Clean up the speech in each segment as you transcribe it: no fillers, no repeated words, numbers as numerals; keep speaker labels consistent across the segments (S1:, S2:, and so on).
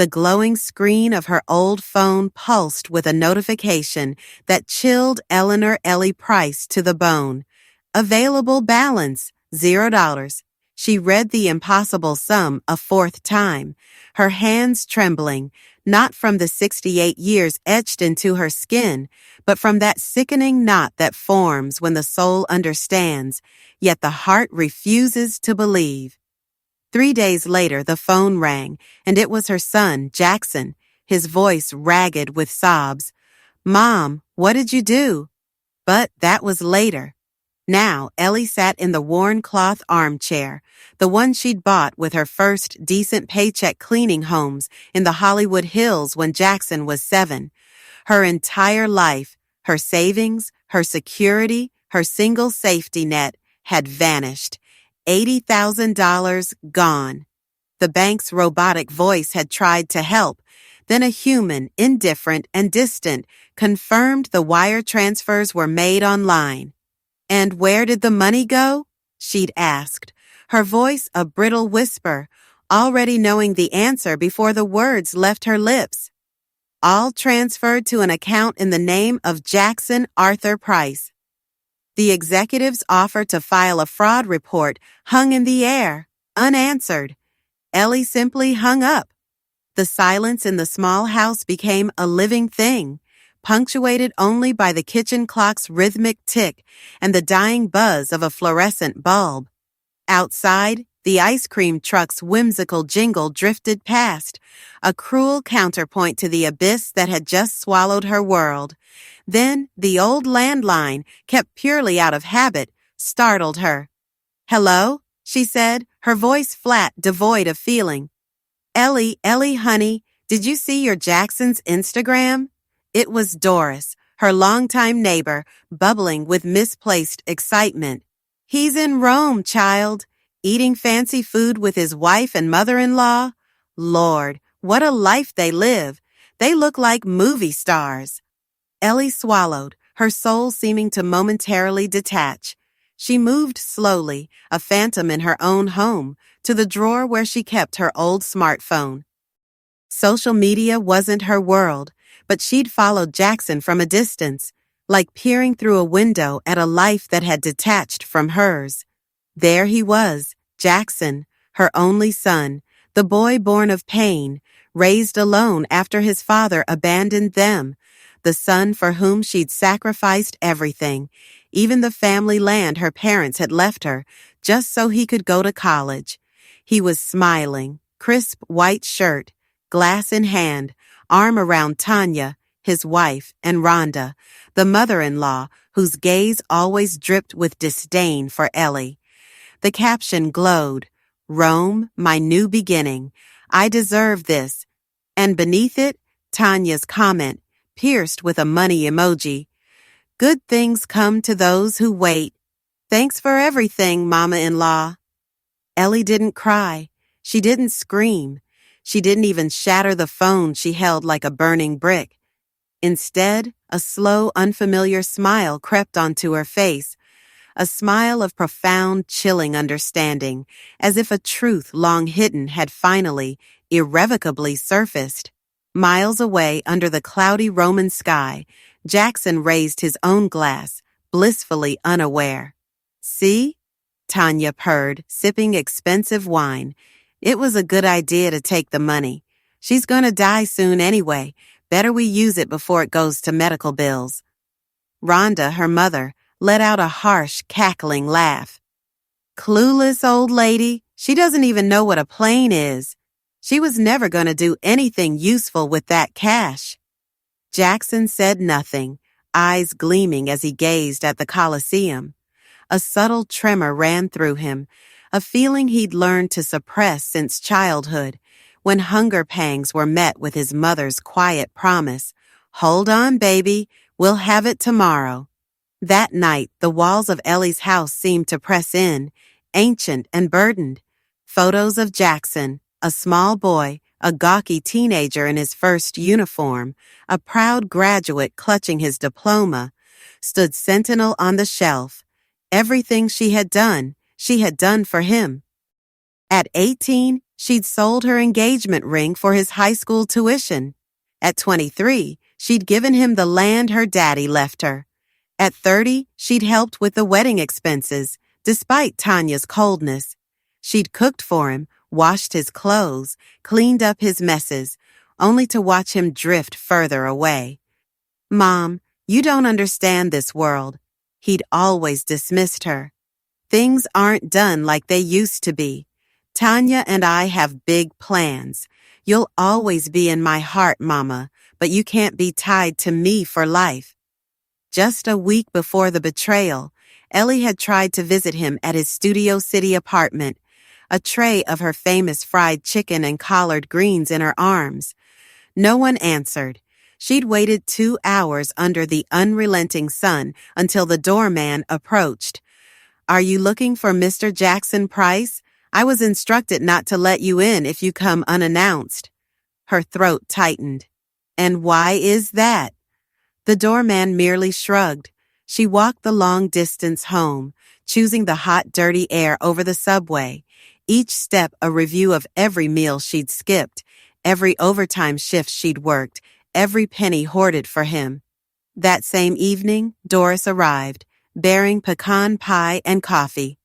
S1: The glowing screen of her old phone pulsed with a notification that chilled Eleanor Ellie Price to the bone. Available balance, $0. She read the impossible sum a fourth time, her hands trembling, not from the 68 years etched into her skin, but from that sickening knot that forms when the soul understands, yet the heart refuses to believe. 3 days later, the phone rang, and it was her son, Jackson, his voice ragged with sobs. "Mom, what did you do?" But that was later. Now, Ellie sat in the worn cloth armchair, the one she'd bought with her first decent paycheck cleaning homes in the Hollywood Hills when Jackson was 7. Her entire life, her savings, her security, her single safety net had vanished. $80,000 gone. The bank's robotic voice had tried to help. Then a human, indifferent and distant, confirmed the wire transfers were made online. "And where did the money go?" she'd asked, her voice a brittle whisper, already knowing the answer before the words left her lips. "All transferred to an account in the name of Jackson Arthur Price." The executive's offer to file a fraud report hung in the air, unanswered. Ellie simply hung up. The silence in the small house became a living thing, punctuated only by the kitchen clock's rhythmic tick and the dying buzz of a fluorescent bulb. Outside, the ice cream truck's whimsical jingle drifted past, a cruel counterpoint to the abyss that had just swallowed her world. Then the old landline, kept purely out of habit, startled her. "Hello?" she said, her voice flat, devoid of feeling. Ellie, honey, did you see your Jackson's Instagram?" It was Doris, her longtime neighbor, bubbling with misplaced excitement. "He's in Rome, child, eating fancy food with his wife and mother-in-law. Lord, what a life they live. They look like movie stars." Ellie swallowed, her soul seeming to momentarily detach. She moved slowly, a phantom in her own home, to the drawer where she kept her old smartphone. Social media wasn't her world, but she'd followed Jackson from a distance, like peering through a window at a life that had detached from hers. There he was, Jackson, her only son, the boy born of pain, raised alone after his father abandoned them, the son for whom she'd sacrificed everything, even the family land her parents had left her, just so he could go to college. He was smiling, crisp white shirt, glass in hand, arm around Tanya, his wife, and Rhonda, the mother-in-law, whose gaze always dripped with disdain for Ellie. The caption glowed, "Rome, my new beginning. I deserve this." And beneath it, Tanya's comment, pierced with a money emoji. "Good things come to those who wait. Thanks for everything, Mama-in-law." Ellie didn't cry. She didn't scream. She didn't even shatter the phone she held like a burning brick. Instead, a slow, unfamiliar smile crept onto her face, a smile of profound, chilling understanding, as if a truth long hidden had finally, irrevocably surfaced. Miles away under the cloudy Roman sky, Jackson raised his own glass, blissfully unaware. "See?" Tanya purred, sipping expensive wine. "It was a good idea to take the money. She's gonna die soon anyway. Better we use it before it goes to medical bills." Rhonda, her mother, let out a harsh, cackling laugh. "Clueless old lady. She doesn't even know what a plane is. She was never gonna do anything useful with that cash." Jackson said nothing, eyes gleaming as he gazed at the Colosseum. A subtle tremor ran through him, a feeling he'd learned to suppress since childhood, when hunger pangs were met with his mother's quiet promise, "Hold on, baby, we'll have it tomorrow." That night, the walls of Ellie's house seemed to press in, ancient and burdened. Photos of Jackson, a small boy, a gawky teenager in his first uniform, a proud graduate clutching his diploma, stood sentinel on the shelf. Everything she had done for him. At 18, she'd sold her engagement ring for his high school tuition. At 23, she'd given him the land her daddy left her. At 30, she'd helped with the wedding expenses, despite Tanya's coldness. She'd cooked for him, washed his clothes, cleaned up his messes, only to watch him drift further away. "Mom, you don't understand this world." He'd always dismissed her. "Things aren't done like they used to be. Tanya and I have big plans. You'll always be in my heart, Mama, but you can't be tied to me for life." Just a week before the betrayal, Ellie had tried to visit him at his Studio City apartment, a tray of her famous fried chicken and collard greens in her arms. No one answered. She'd waited 2 hours under the unrelenting sun until the doorman approached. "Are you looking for Mr. Jackson Price? I was instructed not to let you in if you come unannounced." Her throat tightened. "And why is that?" The doorman merely shrugged. She walked the long distance home, choosing the hot, dirty air over the subway, each step a review of every meal she'd skipped, every overtime shift she'd worked, every penny hoarded for him. That same evening, Doris arrived, bearing pecan pie and coffee.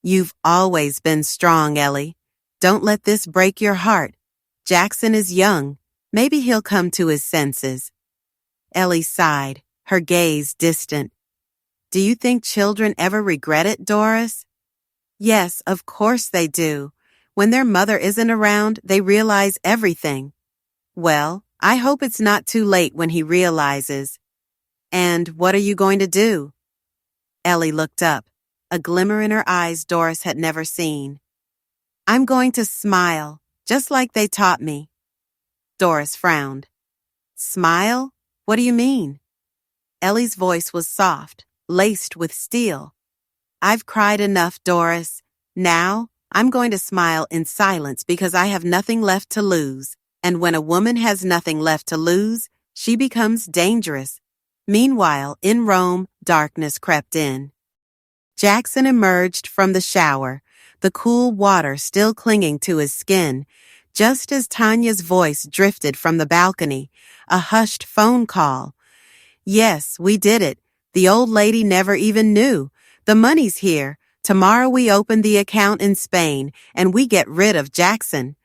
S1: "You've always been strong, Ellie. Don't let this break your heart. Jackson is young. Maybe he'll come to his senses." Ellie sighed, her gaze distant. "Do you think children ever regret it, Doris?" "Yes, of course they do. When their mother isn't around, they realize everything." "Well, I hope it's not too late when he realizes." "And what are you going to do?" Ellie looked up, a glimmer in her eyes Doris had never seen. "I'm going to smile, just like they taught me." Doris frowned. "Smile? What do you mean?" Ellie's voice was soft, laced with steel. "I've cried enough, Doris. Now, I'm going to smile in silence because I have nothing left to lose. And when a woman has nothing left to lose, she becomes dangerous." Meanwhile, in Rome, darkness crept in. Jackson emerged from the shower, the cool water still clinging to his skin, just as Tanya's voice drifted from the balcony, a hushed phone call. "Yes, we did it. The old lady never even knew. The money's here. Tomorrow we open the account in Spain, and we get rid of Jackson."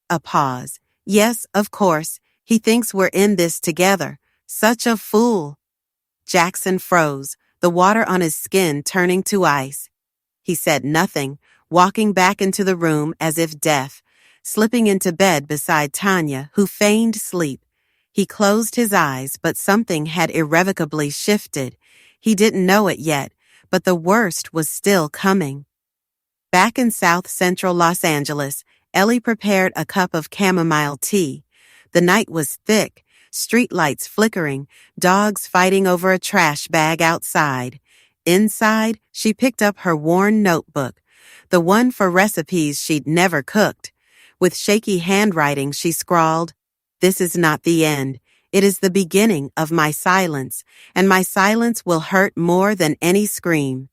S1: A pause. "Yes, of course. He thinks we're in this together. Such a fool." Jackson froze, the water on his skin turning to ice. He said nothing, walking back into the room as if deaf, slipping into bed beside Tanya, who feigned sleep. He closed his eyes, but something had irrevocably shifted. He didn't know it yet, but the worst was still coming. Back in South Central Los Angeles, Ellie prepared a cup of chamomile tea. The night was thick, streetlights flickering, dogs fighting over a trash bag outside. Inside, she picked up her worn notebook, the one for recipes she'd never cooked. With shaky handwriting, she scrawled, "This is not the end. It is the beginning of my silence, and my silence will hurt more than any scream."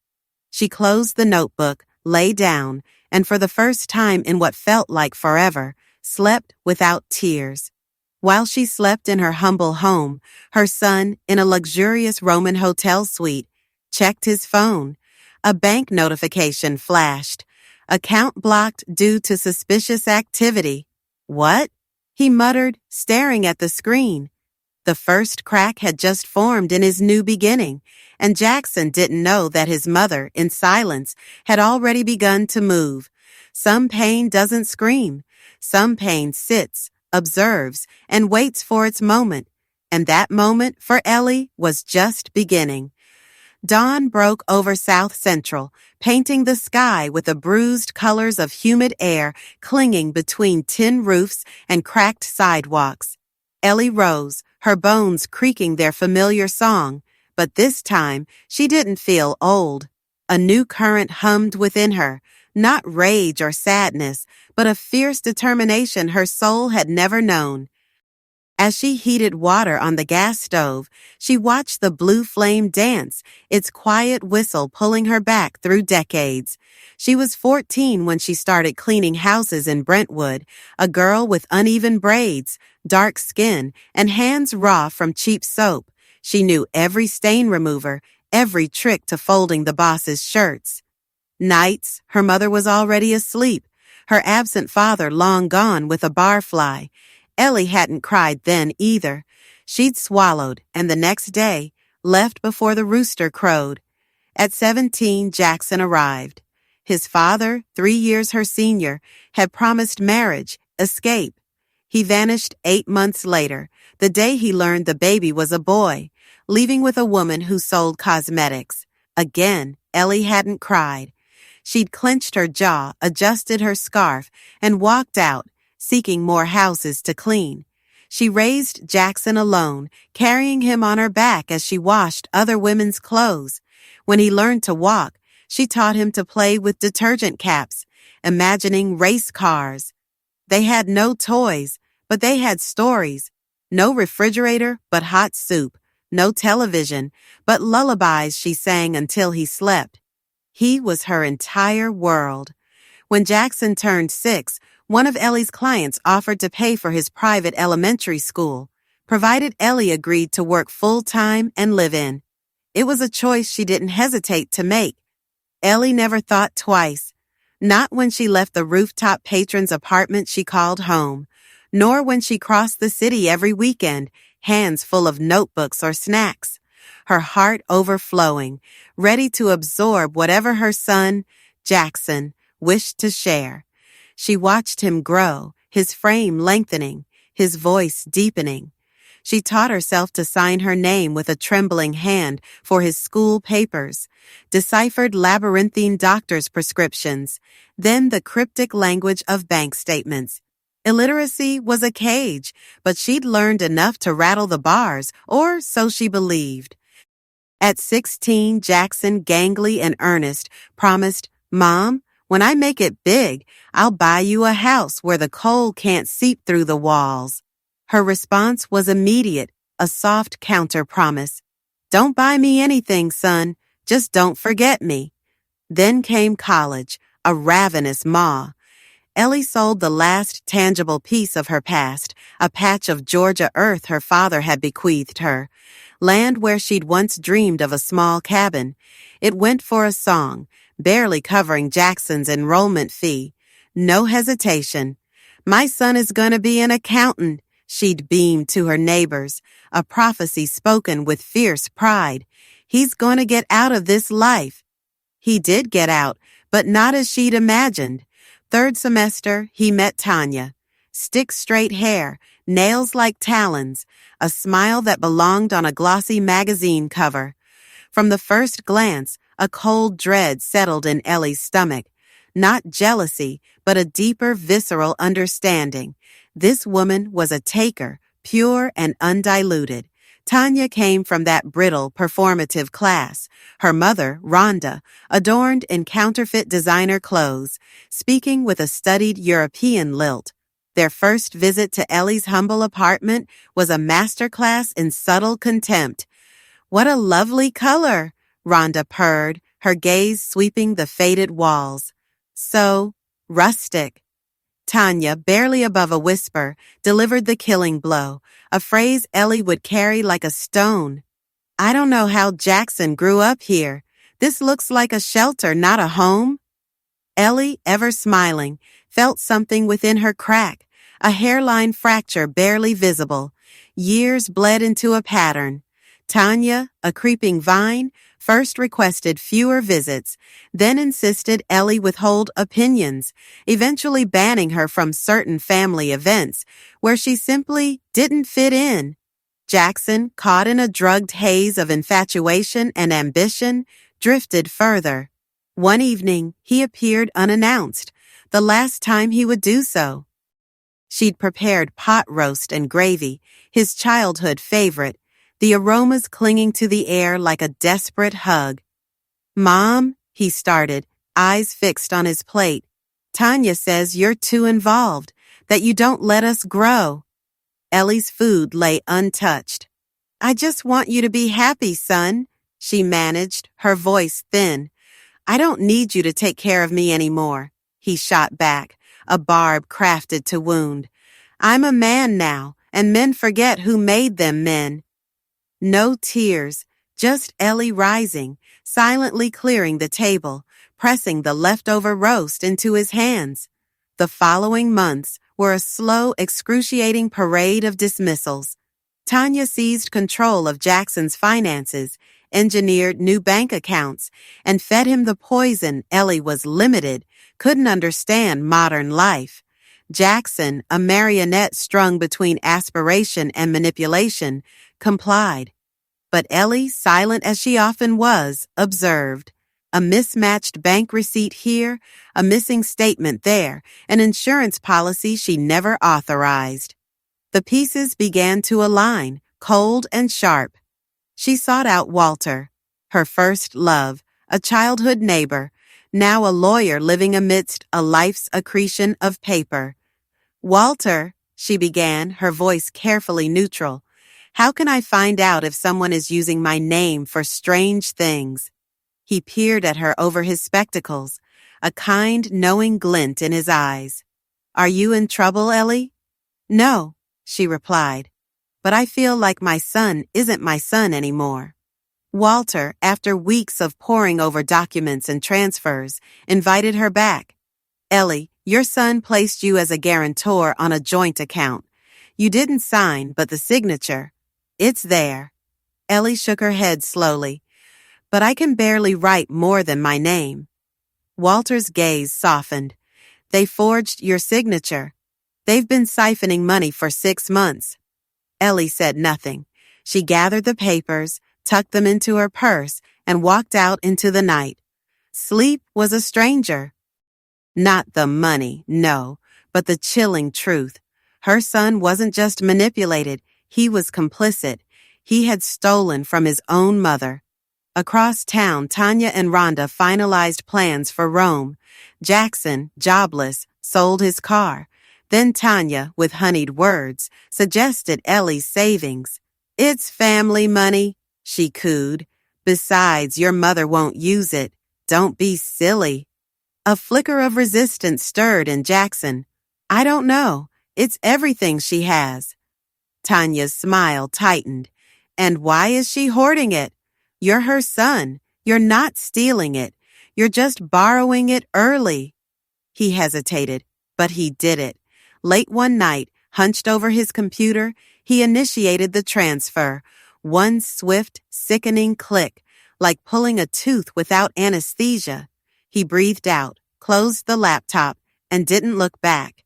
S1: She closed the notebook, lay down, and for the first time in what felt like forever, slept without tears. While she slept in her humble home, her son, in a luxurious Roman hotel suite, checked his phone. A bank notification flashed. "Account blocked due to suspicious activity." "What?" he muttered, staring at the screen. The first crack had just formed in his new beginning, and Jackson didn't know that his mother, in silence, had already begun to move. Some pain doesn't scream. Some pain sits, observes, and waits for its moment. And that moment, for Ellie, was just beginning. Dawn broke over South Central, painting the sky with the bruised colors of humid air clinging between tin roofs and cracked sidewalks. Ellie rose, her bones creaking their familiar song, but this time she didn't feel old. A new current hummed within her, not rage or sadness, but a fierce determination her soul had never known. As she heated water on the gas stove, she watched the blue flame dance, its quiet whistle pulling her back through decades. She was 14 when she started cleaning houses in Brentwood, a girl with uneven braids, dark skin, and hands raw from cheap soap. She knew every stain remover, every trick to folding the boss's shirts. Nights, her mother was already asleep, her absent father long gone with a barfly. Ellie hadn't cried then either. She'd swallowed, and the next day, left before the rooster crowed. At 17, Jackson arrived. His father, 3 years her senior, had promised marriage, escape. He vanished 8 months later, the day he learned the baby was a boy, leaving with a woman who sold cosmetics. Again, Ellie hadn't cried. She'd clenched her jaw, adjusted her scarf, and walked out, seeking more houses to clean. She raised Jackson alone, carrying him on her back as she washed other women's clothes. When he learned to walk, she taught him to play with detergent caps, imagining race cars. They had no toys, but they had stories. No refrigerator, but hot soup. No television, but lullabies she sang until he slept. He was her entire world. When Jackson turned 6, one of Ellie's clients offered to pay for his private elementary school, provided Ellie agreed to work full-time and live in. It was a choice she didn't hesitate to make. Ellie never thought twice. Not when she left the rooftop patron's apartment she called home, nor when she crossed the city every weekend, hands full of notebooks or snacks. Her heart overflowing, ready to absorb whatever her son, Jackson, wished to share. She watched him grow, his frame lengthening, his voice deepening. She taught herself to sign her name with a trembling hand for his school papers, deciphered labyrinthine doctor's prescriptions, then the cryptic language of bank statements. Illiteracy was a cage, but she'd learned enough to rattle the bars, or so she believed. At 16, Jackson, gangly and earnest, promised, "Mom, when I make it big, I'll buy you a house where the coal can't seep through the walls." Her response was immediate, a soft counter-promise. "Don't buy me anything, son. Just don't forget me." Then came college, a ravenous maw. Ellie sold the last tangible piece of her past, a patch of Georgia earth her father had bequeathed her, land where she'd once dreamed of a small cabin. It went for a song, barely covering Jackson's enrollment fee. No hesitation. "My son is gonna be an accountant," she'd beamed to her neighbors, a prophecy spoken with fierce pride. "He's gonna get out of this life." He did get out, but not as she'd imagined. Third semester, he met Tanya. Stick-straight hair, nails like talons, a smile that belonged on a glossy magazine cover. From the first glance, a cold dread settled in Ellie's stomach. Not jealousy, but a deeper, visceral understanding. This woman was a taker, pure and undiluted. Tanya came from that brittle, performative class. Her mother, Rhonda, adorned in counterfeit designer clothes, speaking with a studied European lilt. Their first visit to Ellie's humble apartment was a masterclass in subtle contempt. "What a lovely color," Rhonda purred, her gaze sweeping the faded walls. "So rustic." Tanya, barely above a whisper, delivered the killing blow, a phrase Ellie would carry like a stone. "I don't know how Jackson grew up here. This looks like a shelter, not a home." Ellie, ever smiling, felt something within her crack, a hairline fracture barely visible. Years bled into a pattern. Tanya, a creeping vine, first requested fewer visits, then insisted Ellie withhold opinions, eventually banning her from certain family events where she simply didn't fit in. Jackson, caught in a drugged haze of infatuation and ambition, drifted further. One evening, he appeared unannounced, the last time he would do so. She'd prepared pot roast and gravy, his childhood favorite, the aromas clinging to the air like a desperate hug. "Mom," he started, eyes fixed on his plate. "Tanya says you're too involved, that you don't let us grow." Ellie's food lay untouched. I just want you to be happy, son, she managed, her voice thin. I don't need you to take care of me anymore, he shot back, a barb crafted to wound. I'm a man now, and men forget who made them men. No tears, just Ellie rising, silently clearing the table, pressing the leftover roast into his hands. The following months were a slow, excruciating parade of dismissals. Tanya seized control of Jackson's finances, engineered new bank accounts, and fed him the poison Ellie was limited, couldn't understand modern life. Jackson, a marionette strung between aspiration and manipulation, complied. But Ellie, silent as she often was, observed. A mismatched bank receipt here, a missing statement there, an insurance policy she never authorized. The pieces began to align, cold and sharp. She sought out Walter, her first love, a childhood neighbor, now a lawyer living amidst a life's accretion of paper. Walter, she began, her voice carefully neutral, how can I find out if someone is using my name for strange things? He peered at her over his spectacles, a kind, knowing glint in his eyes. Are you in trouble, Ellie? No, she replied, but I feel like my son isn't my son anymore. Walter, after weeks of poring over documents and transfers, invited her back. Ellie, your son placed you as a guarantor on a joint account. You didn't sign, but the signature. It's there. Ellie shook her head slowly. But I can barely write more than my name. Walter's gaze softened. They forged your signature. They've been siphoning money for 6 months. Ellie said nothing. She gathered the papers, tucked them into her purse, and walked out into the night. Sleep was a stranger. Not the money, no, but the chilling truth. Her son wasn't just manipulated, he was complicit. He had stolen from his own mother. Across town, Tanya and Rhonda finalized plans for Rome. Jackson, jobless, sold his car. Then Tanya, with honeyed words, suggested Ellie's savings. It's family money, she cooed. Besides, your mother won't use it. Don't be silly. A flicker of resistance stirred in Jackson. I don't know. It's everything she has. Tanya's smile tightened. And why is she hoarding it? You're her son. You're not stealing it. You're just borrowing it early. He hesitated, but he did it. Late one night, hunched over his computer, he initiated the transfer. One swift, sickening click, like pulling a tooth without anesthesia. He breathed out, closed the laptop, and didn't look back.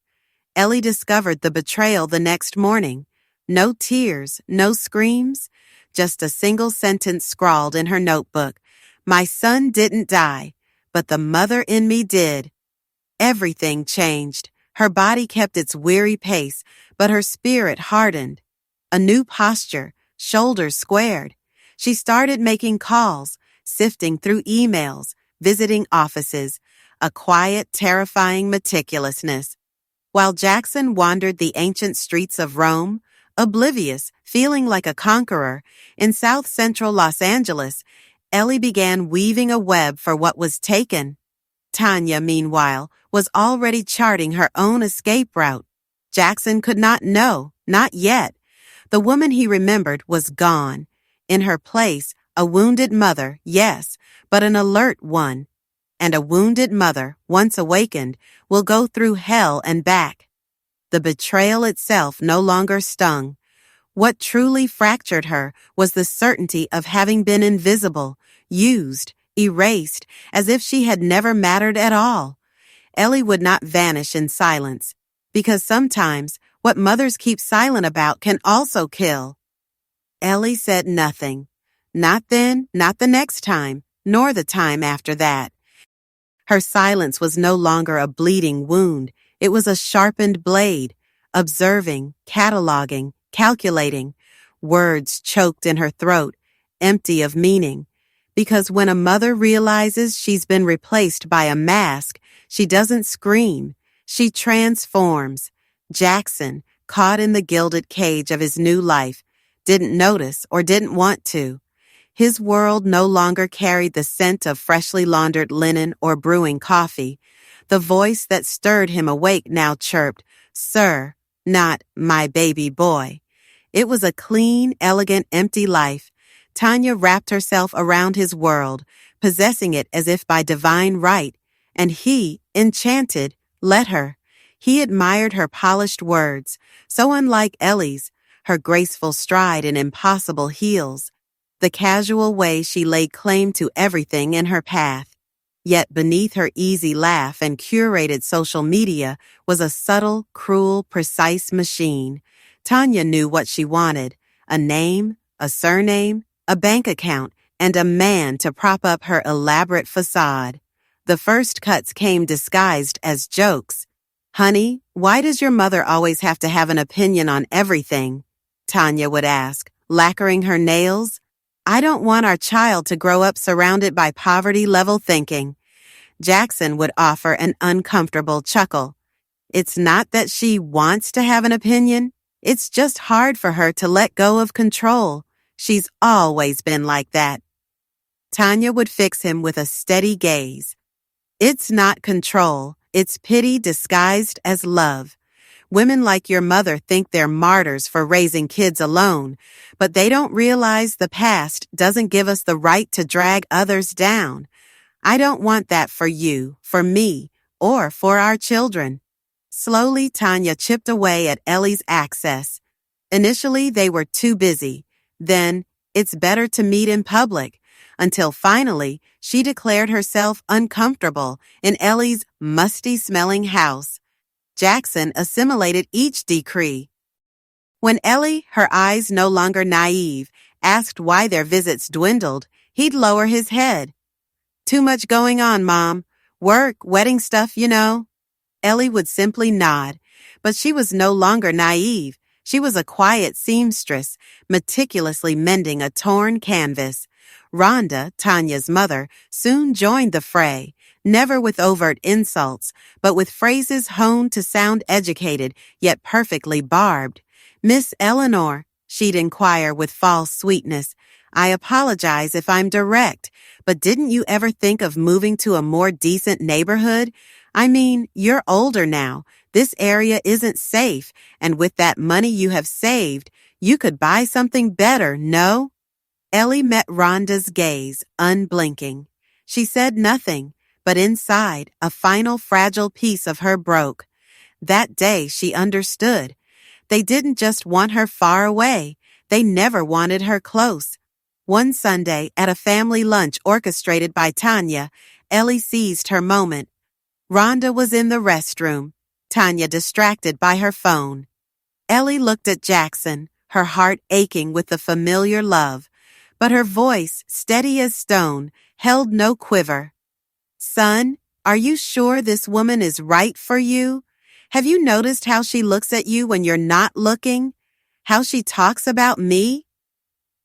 S1: Ellie discovered the betrayal the next morning. No tears, no screams, just a single sentence scrawled in her notebook. My son didn't die, but the mother in me did. Everything changed. Her body kept its weary pace, but her spirit hardened. A new posture, shoulders squared. She started making calls, sifting through emails, visiting offices, a quiet, terrifying meticulousness. While Jackson wandered the ancient streets of Rome, oblivious, feeling like a conqueror, in south-central Los Angeles, Ellie began weaving a web for what was taken. Tanya, meanwhile, was already charting her own escape route. Jackson could not know, not yet. The woman he remembered was gone. In her place, a wounded mother, yes, but an alert one. And a wounded mother, once awakened, will go through hell and back. The betrayal itself no longer stung. What truly fractured her was the certainty of having been invisible, used, erased, as if she had never mattered at all. Ellie would not vanish in silence, because sometimes what mothers keep silent about can also kill. Ellie said nothing. Not then, not the next time, nor the time after that. Her silence was no longer a bleeding wound. It was a sharpened blade, observing, cataloging, calculating. Words choked in her throat, empty of meaning. Because when a mother realizes she's been replaced by a mask, she doesn't scream. She transforms. Jackson, caught in the gilded cage of his new life, didn't notice or didn't want to. His world no longer carried the scent of freshly laundered linen or brewing coffee. The voice that stirred him awake now chirped, "Sir," not "my baby boy." It was a clean, elegant, empty life. Tanya wrapped herself around his world, possessing it as if by divine right, and he, enchanted, let her. He admired her polished words, so unlike Ellie's, her graceful stride and impossible heels, the casual way she laid claim to everything in her path. Yet beneath her easy laugh and curated social media was a subtle, cruel, precise machine. Tanya knew what she wanted: a name, a surname, a bank account, and a man to prop up her elaborate facade. The first cuts came disguised as jokes. "Honey, why does your mother always have to have an opinion on everything?" Tanya would ask, lacquering her nails. "I don't want our child to grow up surrounded by poverty-level thinking." Jackson would offer an uncomfortable chuckle. "It's not that she wants to have an opinion. It's just hard for her to let go of control. She's always been like that." Tanya would fix him with a steady gaze. "It's not control. It's pity disguised as love. Women like your mother think they're martyrs for raising kids alone, but they don't realize the past doesn't give us the right to drag others down. I don't want that for you, for me, or for our children." Slowly, Tanya chipped away at Ellie's access. Initially, they were too busy. Then, "It's better to meet in public," until finally, she declared herself uncomfortable in Ellie's musty-smelling house. Jackson assimilated each decree. When Ellie, her eyes no longer naive, asked why their visits dwindled, he'd lower his head. "Too much going on, Mom. Work, wedding stuff, you know." Ellie would simply nod, but she was no longer naive. She was a quiet seamstress, meticulously mending a torn canvas. Rhonda, Tanya's mother, soon joined the fray, never with overt insults, but with phrases honed to sound educated, yet perfectly barbed. "Miss Eleanor," she'd inquire with false sweetness, "I apologize if I'm direct, but didn't you ever think of moving to a more decent neighborhood? I mean, you're older now. This area isn't safe, and with that money you have saved, you could buy something better, no?" Ellie met Rhonda's gaze, unblinking. She said nothing, but inside, a final fragile piece of her broke. That day, she understood. They didn't just want her far away. They never wanted her close. One Sunday, at a family lunch orchestrated by Tanya, Ellie seized her moment. Rhonda was in the restroom, Tanya distracted by her phone. Ellie looked at Jackson, her heart aching with the familiar love, but her voice, steady as stone, held no quiver. "Son, are you sure this woman is right for you? Have you noticed how she looks at you when you're not looking? How she talks about me?"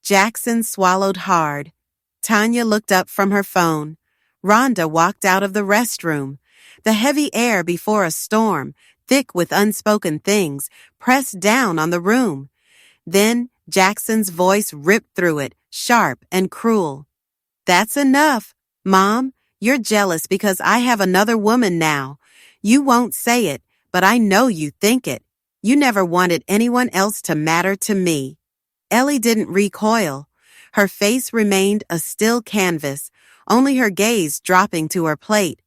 S1: Jackson swallowed hard. Tanya looked up from her phone. Rhonda walked out of the restroom. The heavy air before a storm, thick with unspoken things, pressed down on the room. Then Jackson's voice ripped through it, sharp and cruel. "That's enough. Mom, you're jealous because I have another woman now. You won't say it, but I know you think it. You never wanted anyone else to matter to me." Ellie didn't recoil. Her face remained a still canvas, only her gaze dropping to her plate.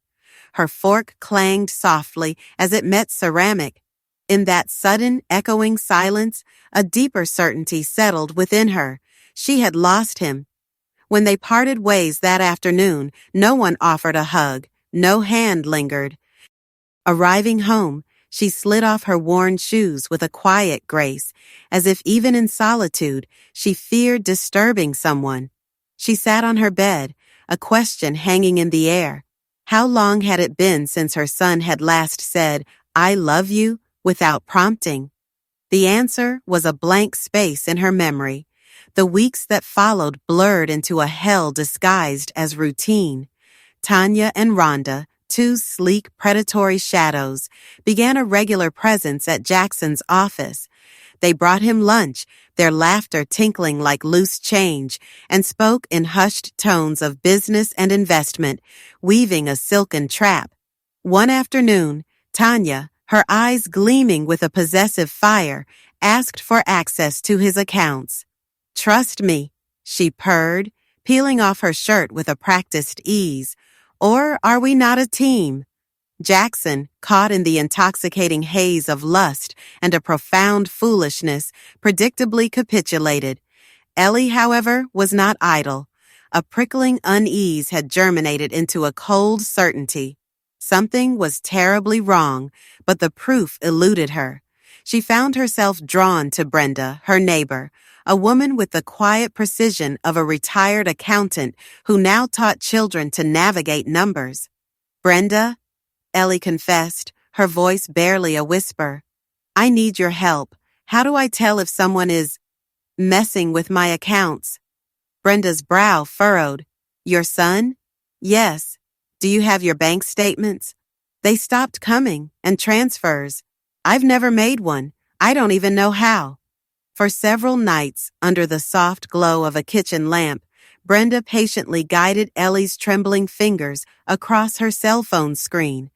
S1: Her fork clanged softly as it met ceramic. In that sudden, echoing silence, a deeper certainty settled within her. She had lost him. When they parted ways that afternoon, no one offered a hug, no hand lingered. Arriving home, she slid off her worn shoes with a quiet grace, as if even in solitude, she feared disturbing someone. She sat on her bed, a question hanging in the air. How long had it been since her son had last said, "I love you," without prompting? The answer was a blank space in her memory. The weeks that followed blurred into a hell disguised as routine. Tanya and Rhonda, two sleek, predatory shadows, began a regular presence at Jackson's office. They brought him lunch, their laughter tinkling like loose change, and spoke in hushed tones of business and investment, weaving a silken trap. One afternoon, Tanya, her eyes gleaming with a possessive fire, asked for access to his accounts. "Trust me," she purred, peeling off her shirt with a practiced ease. "Or are we not a team?" Jackson, caught in the intoxicating haze of lust and a profound foolishness, predictably capitulated. Ellie, however, was not idle. A prickling unease had germinated into a cold certainty. Something was terribly wrong, but the proof eluded her. She found herself drawn to Brenda, her neighbor, a woman with the quiet precision of a retired accountant who now taught children to navigate numbers. "Brenda," Ellie confessed, her voice barely a whisper, "I need your help. How do I tell if someone is messing with my accounts?" Brenda's brow furrowed. "Your son?" "Yes. Do you have your bank statements?" "They stopped coming, and transfers. I've never made one. I don't even know how." For several nights, under the soft glow of a kitchen lamp, Brenda patiently guided Ellie's trembling fingers across her cell phone screen.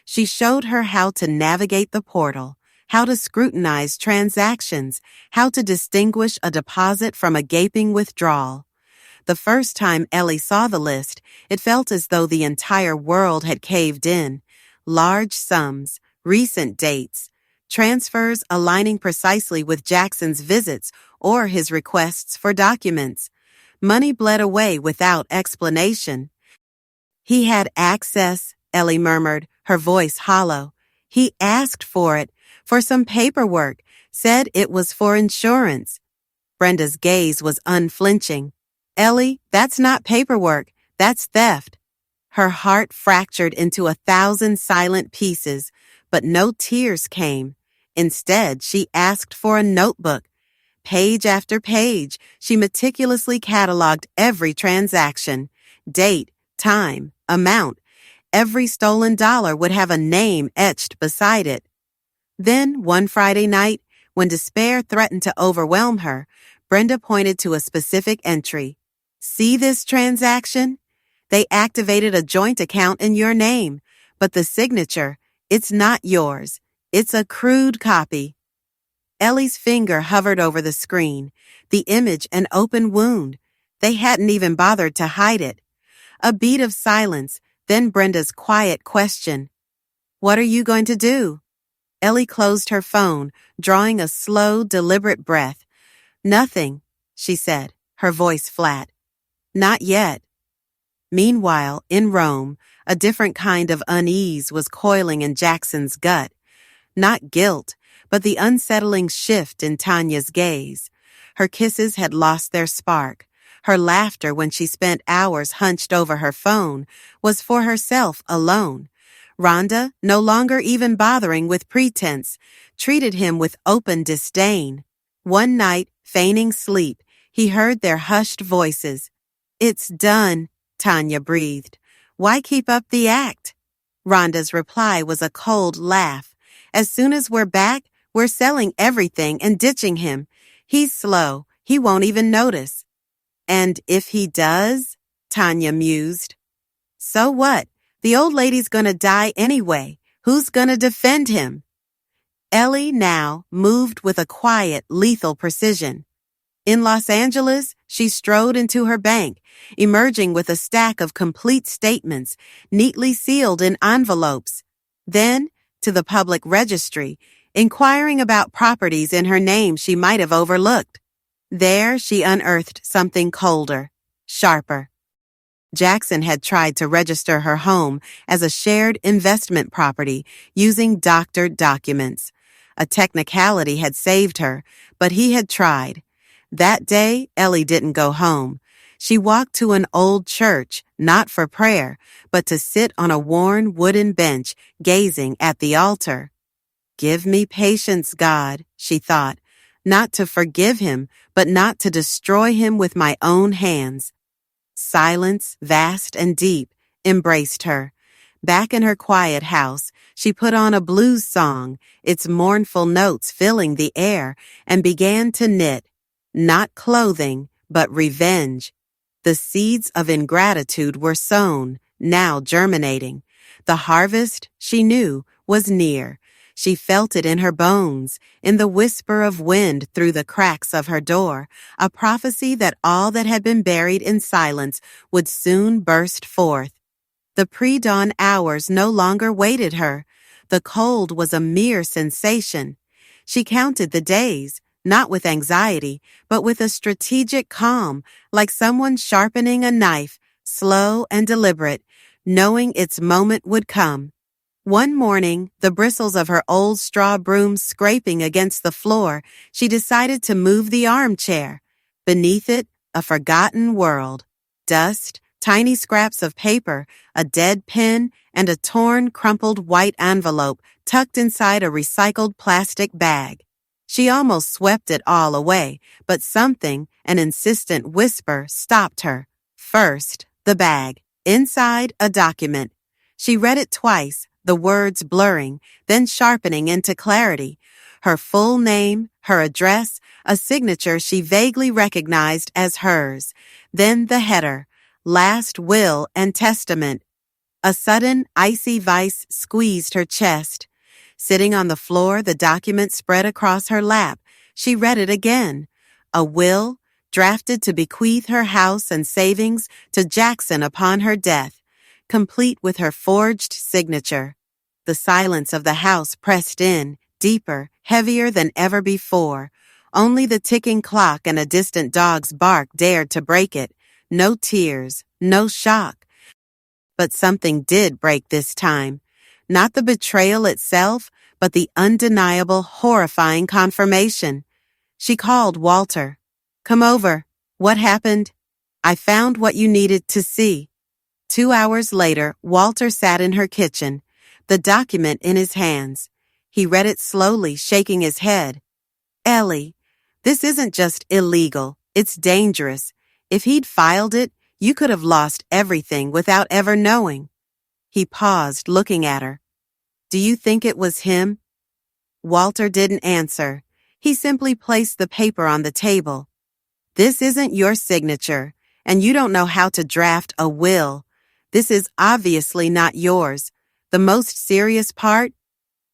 S1: She showed her how to navigate the portal, how to scrutinize transactions, how to distinguish a deposit from a gaping withdrawal. The first time Ellie saw the list, it felt as though the entire world had caved in. Large sums, recent dates, transfers aligning precisely with Jackson's visits or his requests for documents. Money bled away without explanation. "He had access," Ellie murmured, her voice hollow. "He asked for it, for some paperwork, said it was for insurance." Brenda's gaze was unflinching. "Ellie, that's not paperwork, that's theft." Her heart fractured into 1,000 silent pieces, but no tears came. Instead, she asked for a notebook. Page after page, she meticulously cataloged every transaction. Date, time, amount. Every stolen dollar would have a name etched beside it. Then, one Friday night, when despair threatened to overwhelm her, Brenda pointed to a specific entry. "See this transaction? They activated a joint account in your name, but the signature, it's not yours. It's a crude copy." Ellie's finger hovered over the screen, the image an open wound. They hadn't even bothered to hide it. A beat of silence, then Brenda's quiet question. "What are you going to do?" Ellie closed her phone, drawing a slow, deliberate breath. "Nothing," she said, her voice flat. "Not yet." Meanwhile, in Rome, a different kind of unease was coiling in Jackson's gut. Not guilt, but the unsettling shift in Tanya's gaze. Her kisses had lost their spark. Her laughter when she spent hours hunched over her phone was for herself alone. Rhonda, no longer even bothering with pretense, treated him with open disdain. One night, feigning sleep, he heard their hushed voices. "It's done," Tanya breathed. "Why keep up the act?" Rhonda's reply was a cold laugh. "As soon as we're back, we're selling everything and ditching him. He's slow. He won't even notice." "And if he does?" Tanya mused. "So what? The old lady's gonna die anyway. Who's gonna defend him?" Ellie now moved with a quiet, lethal precision. In Los Angeles, she strode into her bank, emerging with a stack of complete statements, neatly sealed in envelopes. Then, to the public registry, inquiring about properties in her name she might have overlooked. There she unearthed something colder, sharper. Jackson had tried to register her home as a shared investment property using doctored documents. A technicality had saved her, but he had tried. That day, Ellie didn't go home. She walked to an old church, not for prayer, but to sit on a worn wooden bench, gazing at the altar. "Give me patience, God," she thought, "not to forgive him, but not to destroy him with my own hands." Silence, vast and deep, embraced her. Back in her quiet house, she put on a blues song, its mournful notes filling the air, and began to knit. Not clothing, but revenge. The seeds of ingratitude were sown, now germinating. The harvest, she knew, was near. She felt it in her bones, in the whisper of wind through the cracks of her door, a prophecy that all that had been buried in silence would soon burst forth. The pre-dawn hours no longer waited her. The cold was a mere sensation. She counted the days, not with anxiety, but with a strategic calm, like someone sharpening a knife, slow and deliberate, knowing its moment would come. One morning, the bristles of her old straw broom scraping against the floor, she decided to move the armchair. Beneath it, a forgotten world. Dust, tiny scraps of paper, a dead pen, and a torn, crumpled white envelope tucked inside a recycled plastic bag. She almost swept it all away, but something, an insistent whisper, stopped her. First, the bag. Inside, a document. She read it twice, the words blurring, then sharpening into clarity. Her full name, her address, a signature she vaguely recognized as hers. Then the header, Last Will and Testament. A sudden, icy vice squeezed her chest. Sitting on the floor, the document spread across her lap. She read it again. A will, drafted to bequeath her house and savings to Jackson upon her death, complete with her forged signature. The silence of the house pressed in, deeper, heavier than ever before. Only the ticking clock and a distant dog's bark dared to break it. No tears, no shock. But something did break this time. Not the betrayal itself, but the undeniable, horrifying confirmation. She called Walter. Come over. What happened? I found what you needed to see. 2 hours later, Walter sat in her kitchen, the document in his hands. He read it slowly, shaking his head. Ellie, this isn't just illegal. It's dangerous. If he'd filed it, you could have lost everything without ever knowing. He paused, looking at her. Do you think it was him? Walter didn't answer. He simply placed the paper on the table. This isn't your signature, and you don't know how to draft a will. This is obviously not yours. The most serious part?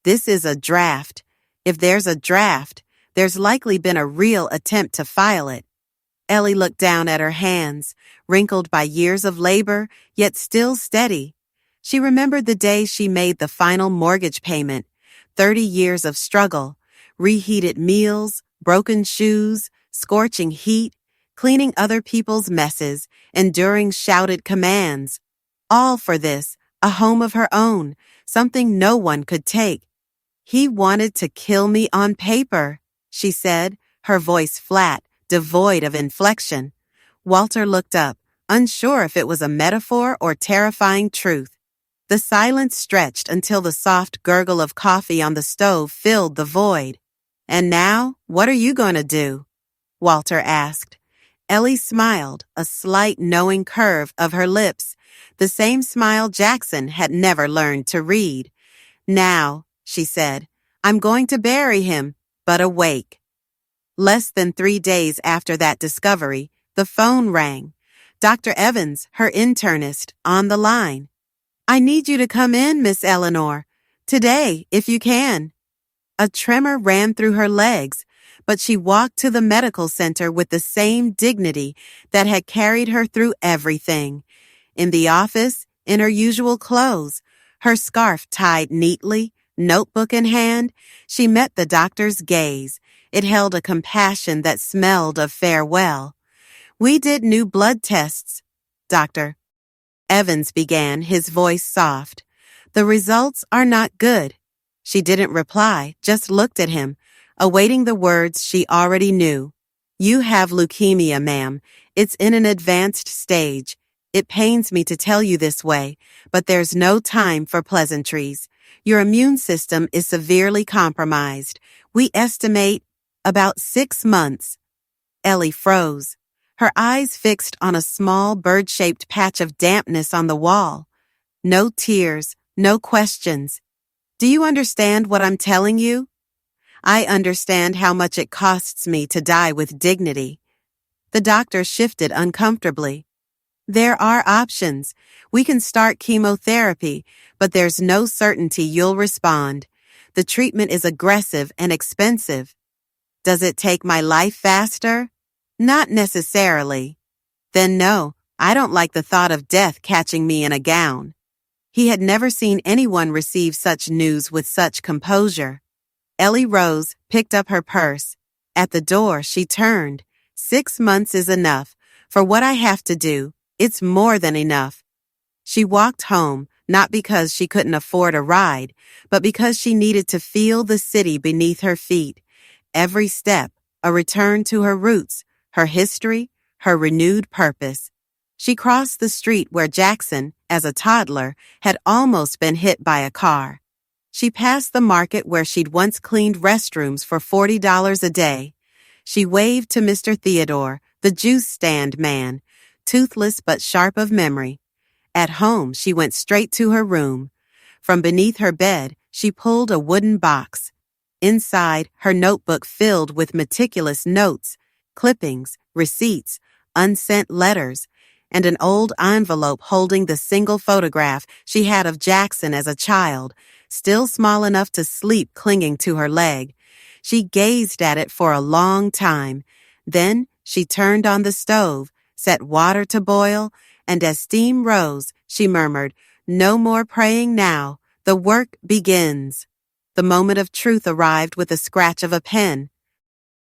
S1: This is a draft. If there's a draft, there's likely been a real attempt to file it. Ellie looked down at her hands, wrinkled by years of labor, yet still steady. She remembered the day she made the final mortgage payment, 30 years of struggle, reheated meals, broken shoes, scorching heat, cleaning other people's messes, enduring shouted commands. All for this, a home of her own, something no one could take. He wanted to kill me on paper, she said, her voice flat, devoid of inflection. Walter looked up, unsure if it was a metaphor or terrifying truth. The silence stretched until the soft gurgle of coffee on the stove filled the void. And now, what are you going to do? Walter asked. Ellie smiled, a slight knowing curve of her lips, the same smile Jackson had never learned to read. Now, she said, I'm going to bury him, but awake. Less than 3 days after that discovery, the phone rang. Dr. Evans, her internist, on the line. I need you to come in, Miss Eleanor. Today, if you can. A tremor ran through her legs, but she walked to the medical center with the same dignity that had carried her through everything. In the office, in her usual clothes, her scarf tied neatly, notebook in hand, she met the doctor's gaze. It held a compassion that smelled of farewell. We did new blood tests, Doctor. Evans began, his voice soft. The results are not good. She didn't reply, just looked at him, awaiting the words she already knew. You have leukemia, ma'am. It's in an advanced stage. It pains me to tell you this way, but there's no time for pleasantries. Your immune system is severely compromised. We estimate about 6 months. Ellie froze, her eyes fixed on a small bird-shaped patch of dampness on the wall. No tears, No questions. Do you understand what I'm telling you? I understand how much it costs me to die with dignity. The doctor shifted uncomfortably. There are options. We can start chemotherapy, but there's no certainty you'll respond. The treatment is aggressive and expensive. Does it take my life faster? Not necessarily. Then no, I don't like the thought of death catching me in a gown. He had never seen anyone receive such news with such composure. Ellie rose, picked up her purse. At the door, she turned. 6 months is enough. For what I have to do, it's more than enough. She walked home, not because she couldn't afford a ride, but because she needed to feel the city beneath her feet. Every step, a return to her roots, her history, her renewed purpose. She crossed the street where Jackson, as a toddler, had almost been hit by a car. She passed the market where she'd once cleaned restrooms for $40 a day. She waved to Mr. Theodore, the juice stand man, toothless but sharp of memory. At home, she went straight to her room. From beneath her bed, she pulled a wooden box. Inside, her notebook filled with meticulous notes, clippings, receipts, unsent letters, and an old envelope holding the single photograph she had of Jackson as a child, still small enough to sleep clinging to her leg. She gazed at it for a long time. Then she turned on the stove, set water to boil, and as steam rose, she murmured, "No more praying now. The work begins." The moment of truth arrived with a scratch of a pen.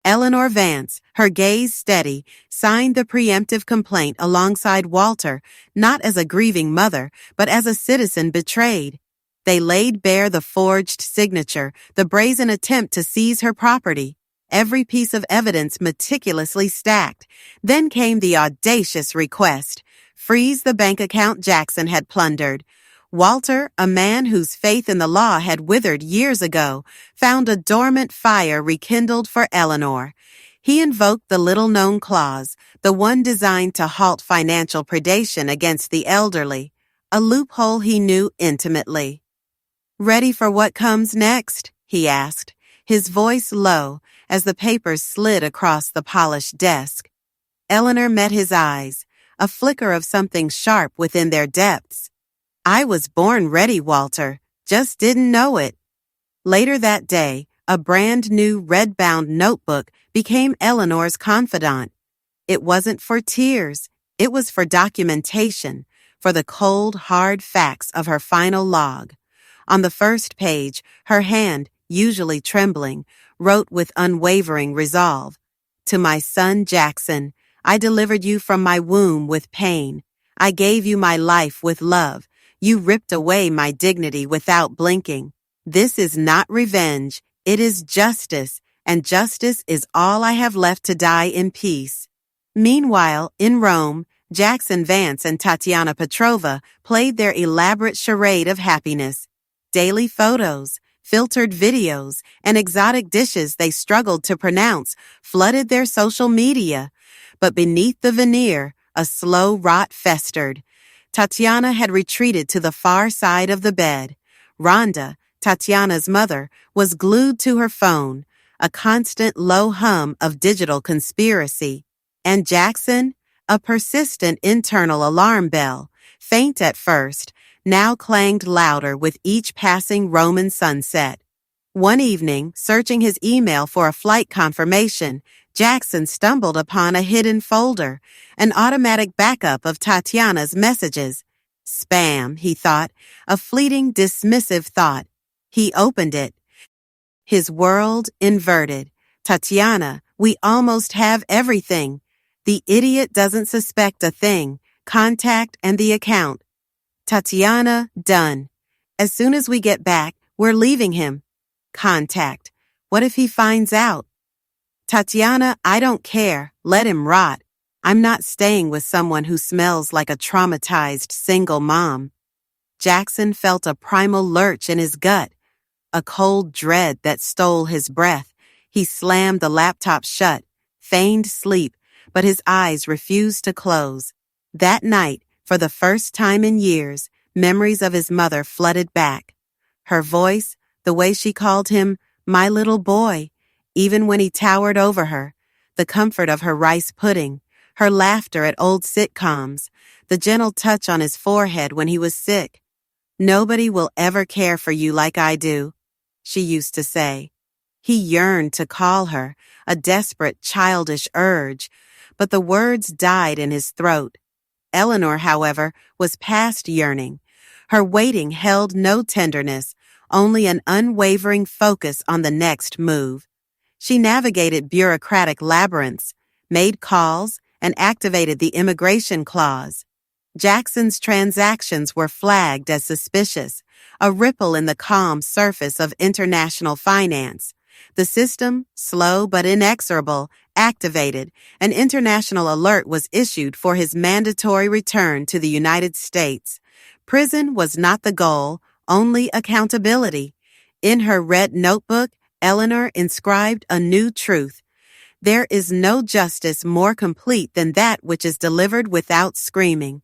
S1: Eleanor Vance, her gaze steady, signed the preemptive complaint alongside Walter, not as a grieving mother, but as a citizen betrayed. They laid bare the forged signature, the brazen attempt to seize her property, every piece of evidence meticulously stacked. Then came the audacious request: freeze the bank account Jackson had plundered. Walter, a man whose faith in the law had withered years ago, found a dormant fire rekindled for Eleanor. He invoked the little-known clause, the one designed to halt financial predation against the elderly, a loophole he knew intimately. "Ready for what comes next?" he asked, his voice low as the papers slid across the polished desk. Eleanor met his eyes, a flicker of something sharp within their depths. "I was born ready, Walter, just didn't know it." Later that day, a brand-new red-bound notebook became Eleanor's confidant. It wasn't for tears, it was for documentation, for the cold, hard facts of her final log. On the first page, her hand, usually trembling, wrote with unwavering resolve, "To my son Jackson, I delivered you from my womb with pain. I gave you my life with love. You ripped away my dignity without blinking. This is not revenge, it is justice, and justice is all I have left to die in peace." Meanwhile, in Rome, Jackson Vance and Tatiana Petrova played their elaborate charade of happiness. Daily photos, filtered videos, and exotic dishes they struggled to pronounce flooded their social media. But beneath the veneer, a slow rot festered. Tatiana had retreated to the far side of the bed. Rhonda, Tatiana's mother, was glued to her phone, a constant low hum of digital conspiracy. And Jackson, a persistent internal alarm bell, faint at first, now clanged louder with each passing Roman sunset. One evening, searching his email for a flight confirmation, Jackson stumbled upon a hidden folder, an automatic backup of Tatiana's messages. Spam, he thought, a fleeting, dismissive thought. He opened it. His world inverted. "Tatiana, we almost have everything. The idiot doesn't suspect a thing. Contact and the account. Tatiana, done. As soon as we get back, we're leaving him. Contact. What if he finds out? Tatiana, I don't care. Let him rot. I'm not staying with someone who smells like a traumatized single mom." Jackson felt a primal lurch in his gut, a cold dread that stole his breath. He slammed the laptop shut, feigned sleep, but his eyes refused to close. That night, for the first time in years, Memories of his mother flooded back. Her voice, the way she called him, "my little boy," even when he towered over her, the comfort of her rice pudding, her laughter at old sitcoms, the gentle touch on his forehead when he was sick. "Nobody will ever care for you like I do," she used to say. He yearned to call her, a desperate, childish urge, but the words died in his throat. Eleanor, however, was past yearning. Her waiting held no tenderness, only an unwavering focus on the next move. She navigated bureaucratic labyrinths, made calls, and activated the immigration clause. Jackson's transactions were flagged as suspicious, a ripple in the calm surface of international finance. The system, slow but inexorable, activated. An international alert was issued for his mandatory return to the United States. Prison was not the goal, only accountability. In her red notebook, Eleanor inscribed a new truth. There is no justice more complete than that which is delivered without screaming.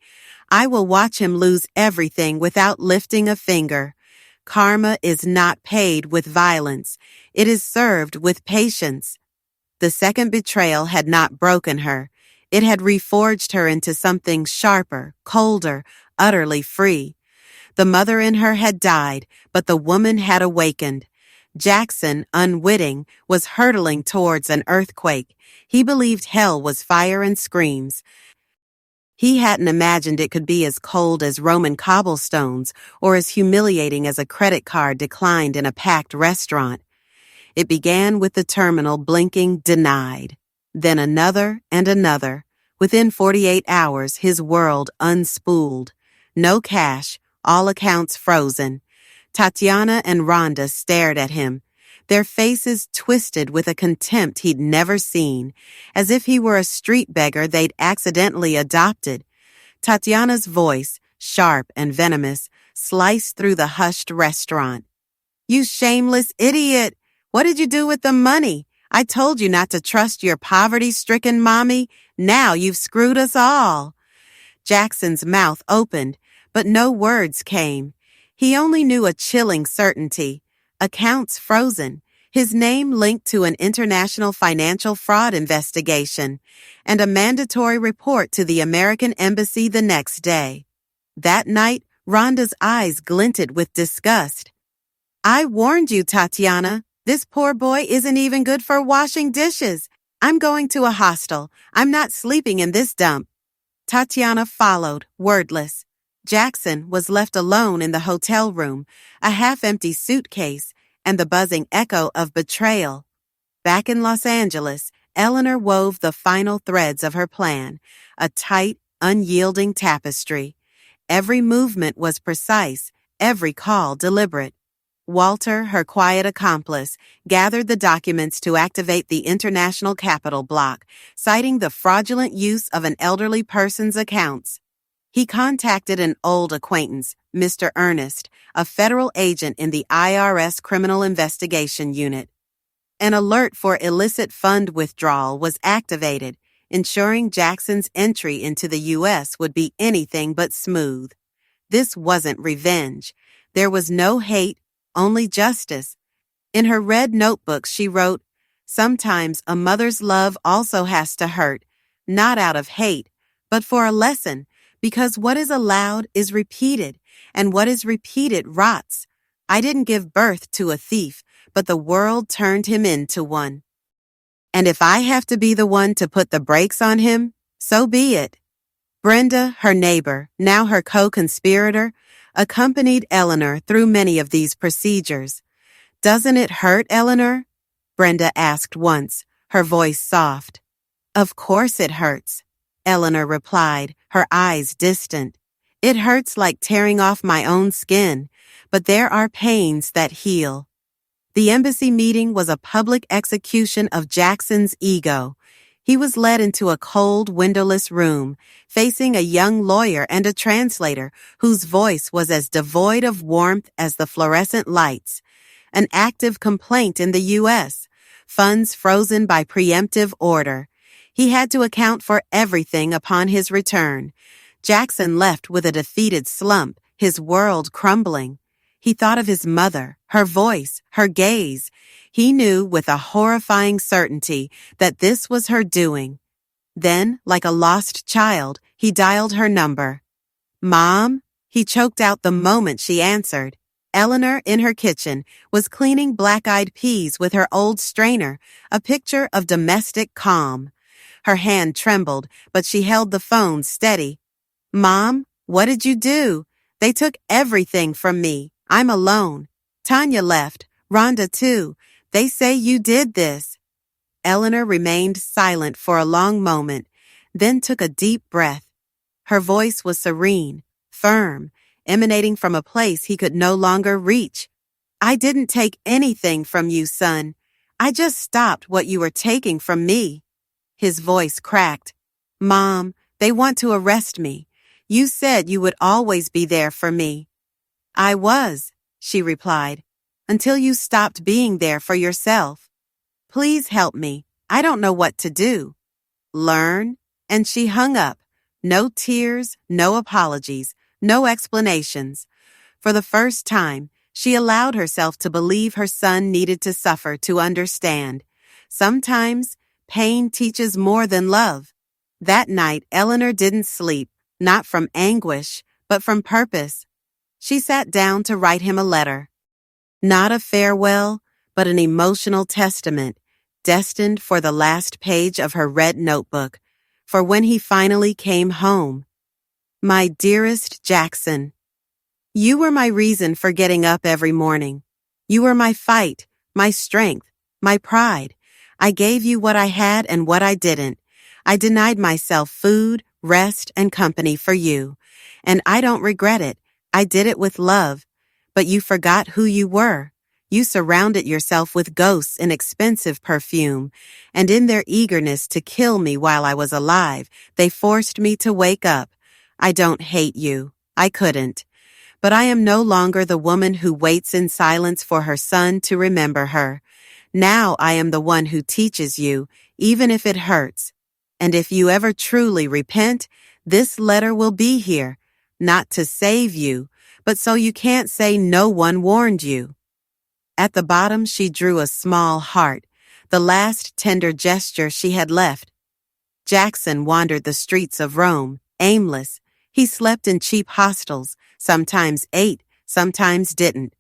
S1: I will watch him lose everything without lifting a finger. Karma is not paid with violence. It is served with patience. The second betrayal had not broken her. It had reforged her into something sharper, colder, utterly free. The mother in her had died, but the woman had awakened. Jackson, unwitting, was hurtling towards an earthquake. He believed hell was fire and screams. He hadn't imagined it could be as cold as Roman cobblestones or as humiliating as a credit card declined in a packed restaurant. It began with the terminal blinking denied, then another and another. Within 48 hours, his world unspooled. No cash, all accounts frozen. Tatiana and Rhonda stared at him, their faces twisted with a contempt he'd never seen, as if he were a street beggar they'd accidentally adopted. Tatiana's voice, sharp and venomous, sliced through the hushed restaurant. "You shameless idiot! What did you do with the money? I told you not to trust your poverty-stricken mommy. Now you've screwed us all." Jackson's mouth opened, but no words came. He only knew a chilling certainty. Accounts frozen, his name linked to an international financial fraud investigation, and a mandatory report to the American Embassy the next day. That night, Rhonda's eyes glinted with disgust. "I warned you, Tatiana. This poor boy isn't even good for washing dishes. I'm going to a hostel. I'm not sleeping in this dump." Tatiana followed, wordless. Jackson was left alone in the hotel room, a half-empty suitcase, and the buzzing echo of betrayal. Back in Los Angeles, Eleanor wove the final threads of her plan, a tight, unyielding tapestry. Every movement was precise, every call deliberate. Walter, her quiet accomplice, gathered the documents to activate the international capital block, citing the fraudulent use of an elderly person's accounts. He contacted an old acquaintance, Mr. Ernest, a federal agent in the IRS Criminal Investigation Unit. An alert for illicit fund withdrawal was activated, ensuring Jackson's entry into the U.S. would be anything but smooth. This wasn't revenge. There was no hate, only justice. In her red notebook, she wrote, "Sometimes a mother's love also has to hurt, not out of hate, but for a lesson. Because what is allowed is repeated, and what is repeated rots. I didn't give birth to a thief, but the world turned him into one. And if I have to be the one to put the brakes on him, so be it." Brenda, her neighbor, now her co-conspirator, accompanied Eleanor through many of these procedures. "Doesn't it hurt, Eleanor?" Brenda asked once, her voice soft. "Of course it hurts," Eleanor replied, her eyes distant. "It hurts like tearing off my own skin, but there are pains that heal." The embassy meeting was a public execution of Jackson's ego. He was led into a cold, windowless room, facing a young lawyer and a translator whose voice was as devoid of warmth as the fluorescent lights. An active complaint in the U.S., funds frozen by preemptive order. He had to account for everything upon his return. Jackson left with a defeated slump, his world crumbling. He thought of his mother, her voice, her gaze. He knew with a horrifying certainty that this was her doing. Then, like a lost child, he dialed her number. "Mom?" He choked out the moment she answered. Eleanor, in her kitchen, was cleaning black-eyed peas with her old strainer, a picture of domestic calm. Her hand trembled, but she held the phone steady. "Mom, what did you do? They took everything from me. I'm alone. Tanya left, Rhonda too. They say you did this." Eleanor remained silent for a long moment, then took a deep breath. Her voice was serene, firm, emanating from a place he could no longer reach. "I didn't take anything from you, son. I just stopped what you were taking from me." His voice cracked. "Mom, they want to arrest me. You said you would always be there for me." "I was," she replied, "until you stopped being there for yourself. Please help me. I don't know what to do." "Learn?" And she hung up. No tears, no apologies, no explanations. For the first time, she allowed herself to believe her son needed to suffer to understand. Sometimes, pain teaches more than love. That night, Eleanor didn't sleep, not from anguish, but from purpose. She sat down to write him a letter. Not a farewell, but an emotional testament, destined for the last page of her red notebook, for when he finally came home. "My dearest Jackson, you were my reason for getting up every morning. You were my fight, my strength, my pride. I gave you what I had and what I didn't. I denied myself food, rest, and company for you. And I don't regret it. I did it with love. But you forgot who you were. You surrounded yourself with ghosts in expensive perfume, and in their eagerness to kill me while I was alive, they forced me to wake up. I don't hate you. I couldn't. But I am no longer the woman who waits in silence for her son to remember her. Now I am the one who teaches you, even if it hurts. And if you ever truly repent, this letter will be here, not to save you, but so you can't say no one warned you." At the bottom she drew a small heart, the last tender gesture she had left. Jackson wandered the streets of Rome, aimless. He slept in cheap hostels, sometimes ate, sometimes didn't.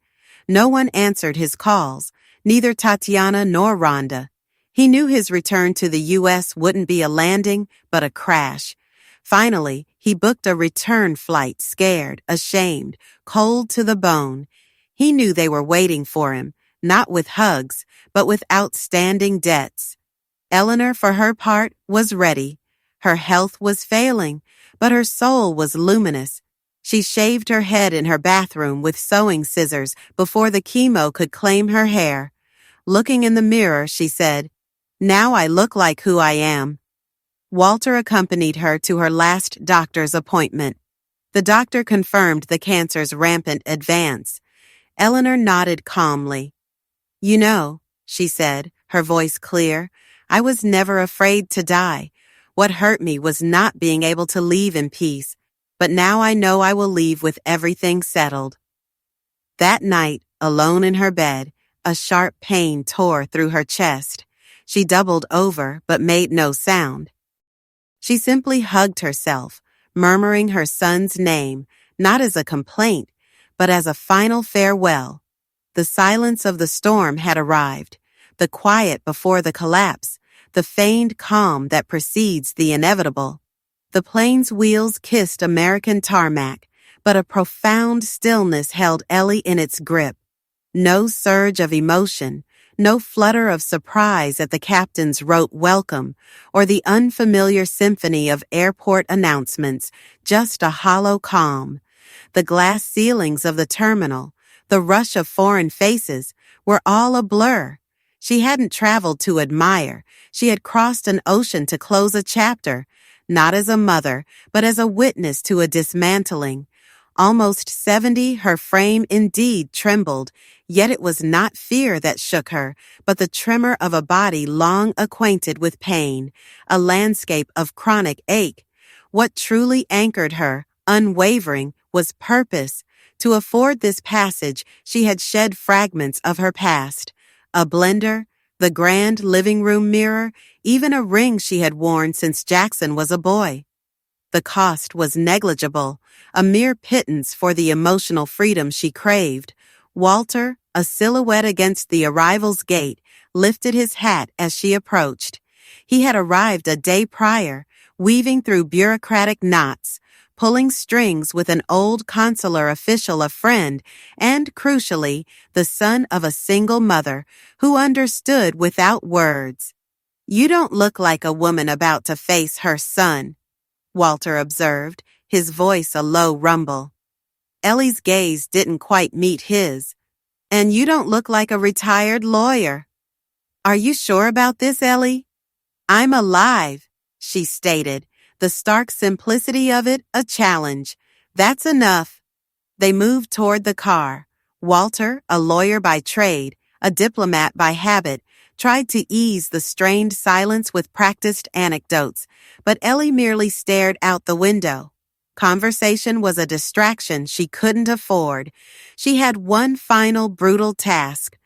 S1: No one answered his calls, neither Tatiana nor Rhonda. He knew his return to the U.S. wouldn't be a landing, but a crash. Finally, he booked a return flight, scared, ashamed, cold to the bone. He knew they were waiting for him, not with hugs, but with outstanding debts. Eleanor, for her part, was ready. Her health was failing, but her soul was luminous. She shaved her head in her bathroom with sewing scissors before the chemo could claim her hair. Looking in the mirror, she said, "Now I look like who I am." Walter accompanied her to her last doctor's appointment. The doctor confirmed the cancer's rampant advance. Eleanor nodded calmly. "You know," she said, her voice clear, "I was never afraid to die. What hurt me was not being able to leave in peace, but now I know I will leave with everything settled." That night, alone in her bed, a sharp pain tore through her chest. She doubled over, but made no sound. She simply hugged herself, murmuring her son's name, not as a complaint, but as a final farewell. The silence of the storm had arrived, the quiet before the collapse, the feigned calm that precedes the inevitable. The plane's wheels kissed American tarmac, but a profound stillness held Ellie in its grip. No surge of emotion, no flutter of surprise at the captain's rote welcome, or the unfamiliar symphony of airport announcements, just a hollow calm. The glass ceilings of the terminal, the rush of foreign faces, were all a blur. She hadn't traveled to admire. She had crossed an ocean to close a chapter, not as a mother, but as a witness to a dismantling. Almost 70, her frame indeed trembled, yet it was not fear that shook her, but the tremor of a body long acquainted with pain, a landscape of chronic ache. What truly anchored her, unwavering, was purpose, To afford this passage, she had shed fragments of her past. A blender, the grand living room mirror, even a ring she had worn since Jackson was a boy. The cost was negligible, a mere pittance for the emotional freedom she craved. Walter, a silhouette against the arrival's gate, lifted his hat as she approached. He had arrived a day prior, weaving through bureaucratic knots, pulling strings with an old consular official, a friend, and, crucially, the son of a single mother who understood without words. "You don't look like a woman about to face her son," Walter observed, his voice a low rumble. Ellie's gaze didn't quite meet his. "And you don't look like a retired lawyer." "Are you sure about this, Ellie?" "I'm alive," she stated, the stark simplicity of it a challenge. "That's enough." They moved toward the car. Walter, a lawyer by trade, a diplomat by habit, tried to ease the strained silence with practiced anecdotes, but Ellie merely stared out the window. Conversation was a distraction she couldn't afford. She had one final brutal task.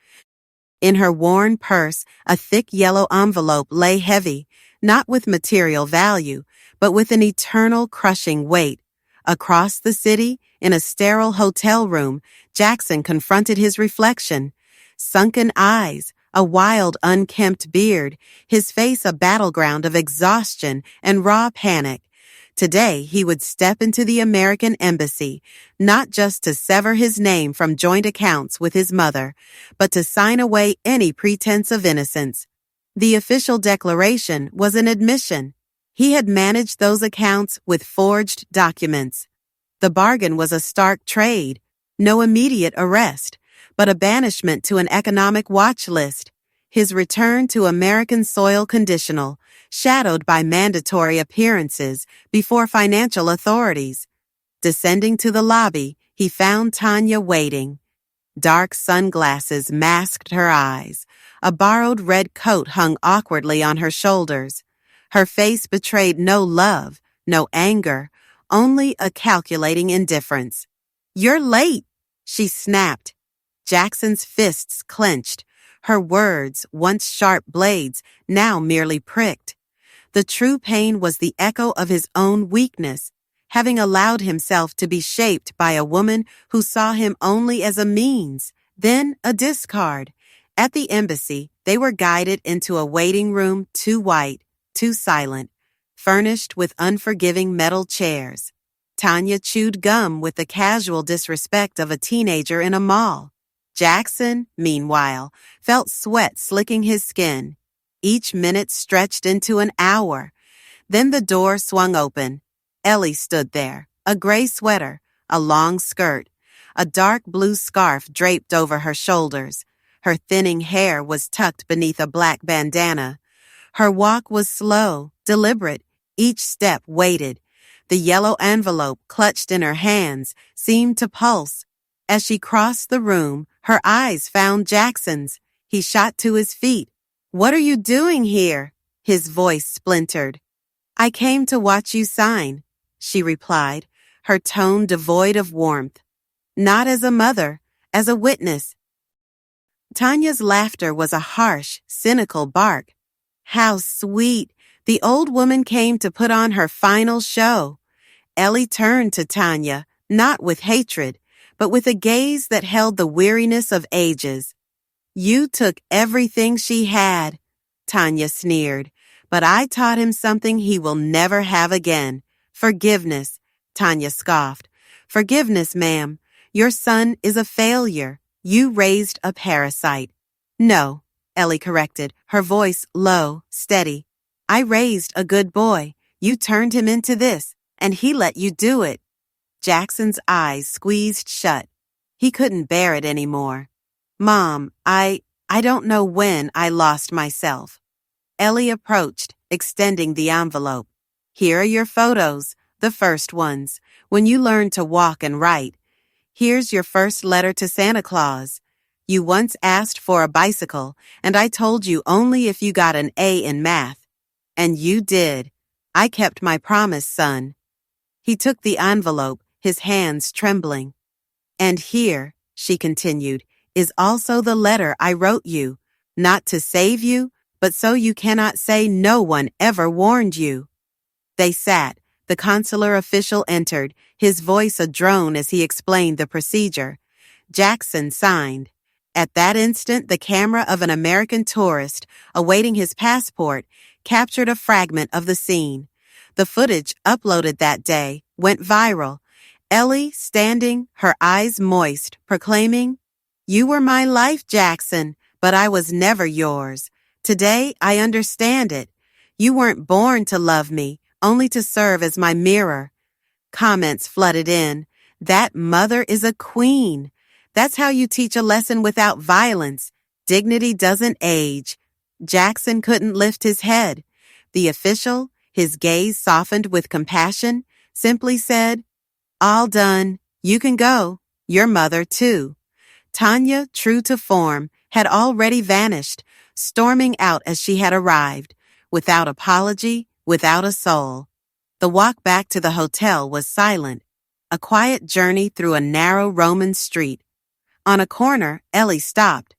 S1: In her worn purse, a thick yellow envelope lay heavy, not with material value, but with an eternal crushing weight. Across the city, in a sterile hotel room, Jackson confronted his reflection. Sunken eyes, a wild, unkempt beard, his face a battleground of exhaustion and raw panic. Today, he would step into the American embassy, not just to sever his name from joint accounts with his mother, but to sign away any pretense of innocence. The official declaration was an admission. He had managed those accounts with forged documents. The bargain was a stark trade, no immediate arrest, but a banishment to an economic watch list. His return to American soil conditional, shadowed by mandatory appearances before financial authorities. Descending to the lobby, he found Tanya waiting. Dark sunglasses masked her eyes. A borrowed red coat hung awkwardly on her shoulders. Her face betrayed no love, no anger, only a calculating indifference. "You're late," she snapped. Jackson's fists clenched. Her words, once sharp blades, now merely pricked. The true pain was the echo of his own weakness, having allowed himself to be shaped by a woman who saw him only as a means, then a discard. At the embassy, they were guided into a waiting room too white, too silent, furnished with unforgiving metal chairs. Tanya chewed gum with the casual disrespect of a teenager in a mall. Jackson, meanwhile, felt sweat slicking his skin. Each minute stretched into an hour. Then the door swung open. Ellie stood there, a gray sweater, a long skirt, a dark blue scarf draped over her shoulders. Her thinning hair was tucked beneath a black bandana. Her walk was slow, deliberate, each step weighted. The yellow envelope clutched in her hands seemed to pulse. As she crossed the room, her eyes found Jackson's. He shot to his feet. "What are you doing here?" His voice splintered. "I came to watch you sign," she replied, her tone devoid of warmth. "Not as a mother, as a witness." Tanya's laughter was a harsh, cynical bark. How sweet! The old woman came to put on her final show. Ellie turned to Tanya, not with hatred, but with a gaze that held the weariness of ages. "You took everything she had," Tanya sneered, "but I taught him something he will never have again. Forgiveness," Tanya scoffed. "Forgiveness, ma'am. Your son is a failure. You raised a parasite." "No," Ellie corrected, her voice low, steady. "I raised a good boy. You turned him into this, and he let you do it." Jackson's eyes squeezed shut. He couldn't bear it anymore. "Mom, I don't know when I lost myself." Ellie approached, extending the envelope. "Here are your photos, the first ones, when you learned to walk and write. Here's your first letter to Santa Claus. You once asked for a bicycle, and I told you only if you got an A in math. And you did. I kept my promise, son." He took the envelope, his hands trembling. And here, she continued, is also the letter I wrote you, not to save you, but so you cannot say no one ever warned you. They sat. The consular official entered, his voice a drone as he explained the procedure. Jackson signed. At that instant, the camera of an American tourist, awaiting his passport, captured a fragment of the scene. The footage, uploaded that day, went viral. Ellie standing, her eyes moist, proclaiming, "You were my life, Jackson, but I was never yours. Today, I understand it. You weren't born to love me, only to serve as my mirror." Comments flooded in. "That mother is a queen. That's how you teach a lesson without violence. Dignity doesn't age." Jackson couldn't lift his head. The official, his gaze softened with compassion, simply said, "All done. You can go. Your mother, too." Tanya, true to form, had already vanished, storming out as she had arrived, without apology, without a soul. The walk back to the hotel was silent, a quiet journey through a narrow Roman street. On a corner, Ellie stopped.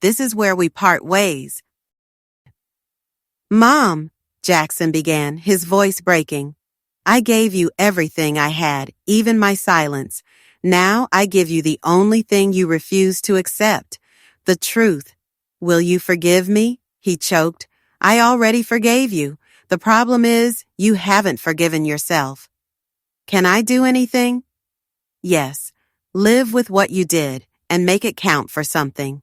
S1: "This is where we part ways." "Mom," Jackson began, his voice breaking. "I gave you everything I had, even my silence. Now I give you the only thing you refuse to accept, the truth. Will you forgive me?" He choked. "I already forgave you. The problem is, you haven't forgiven yourself." "Can I do anything?" "Yes. Live with what you did, and make it count for something."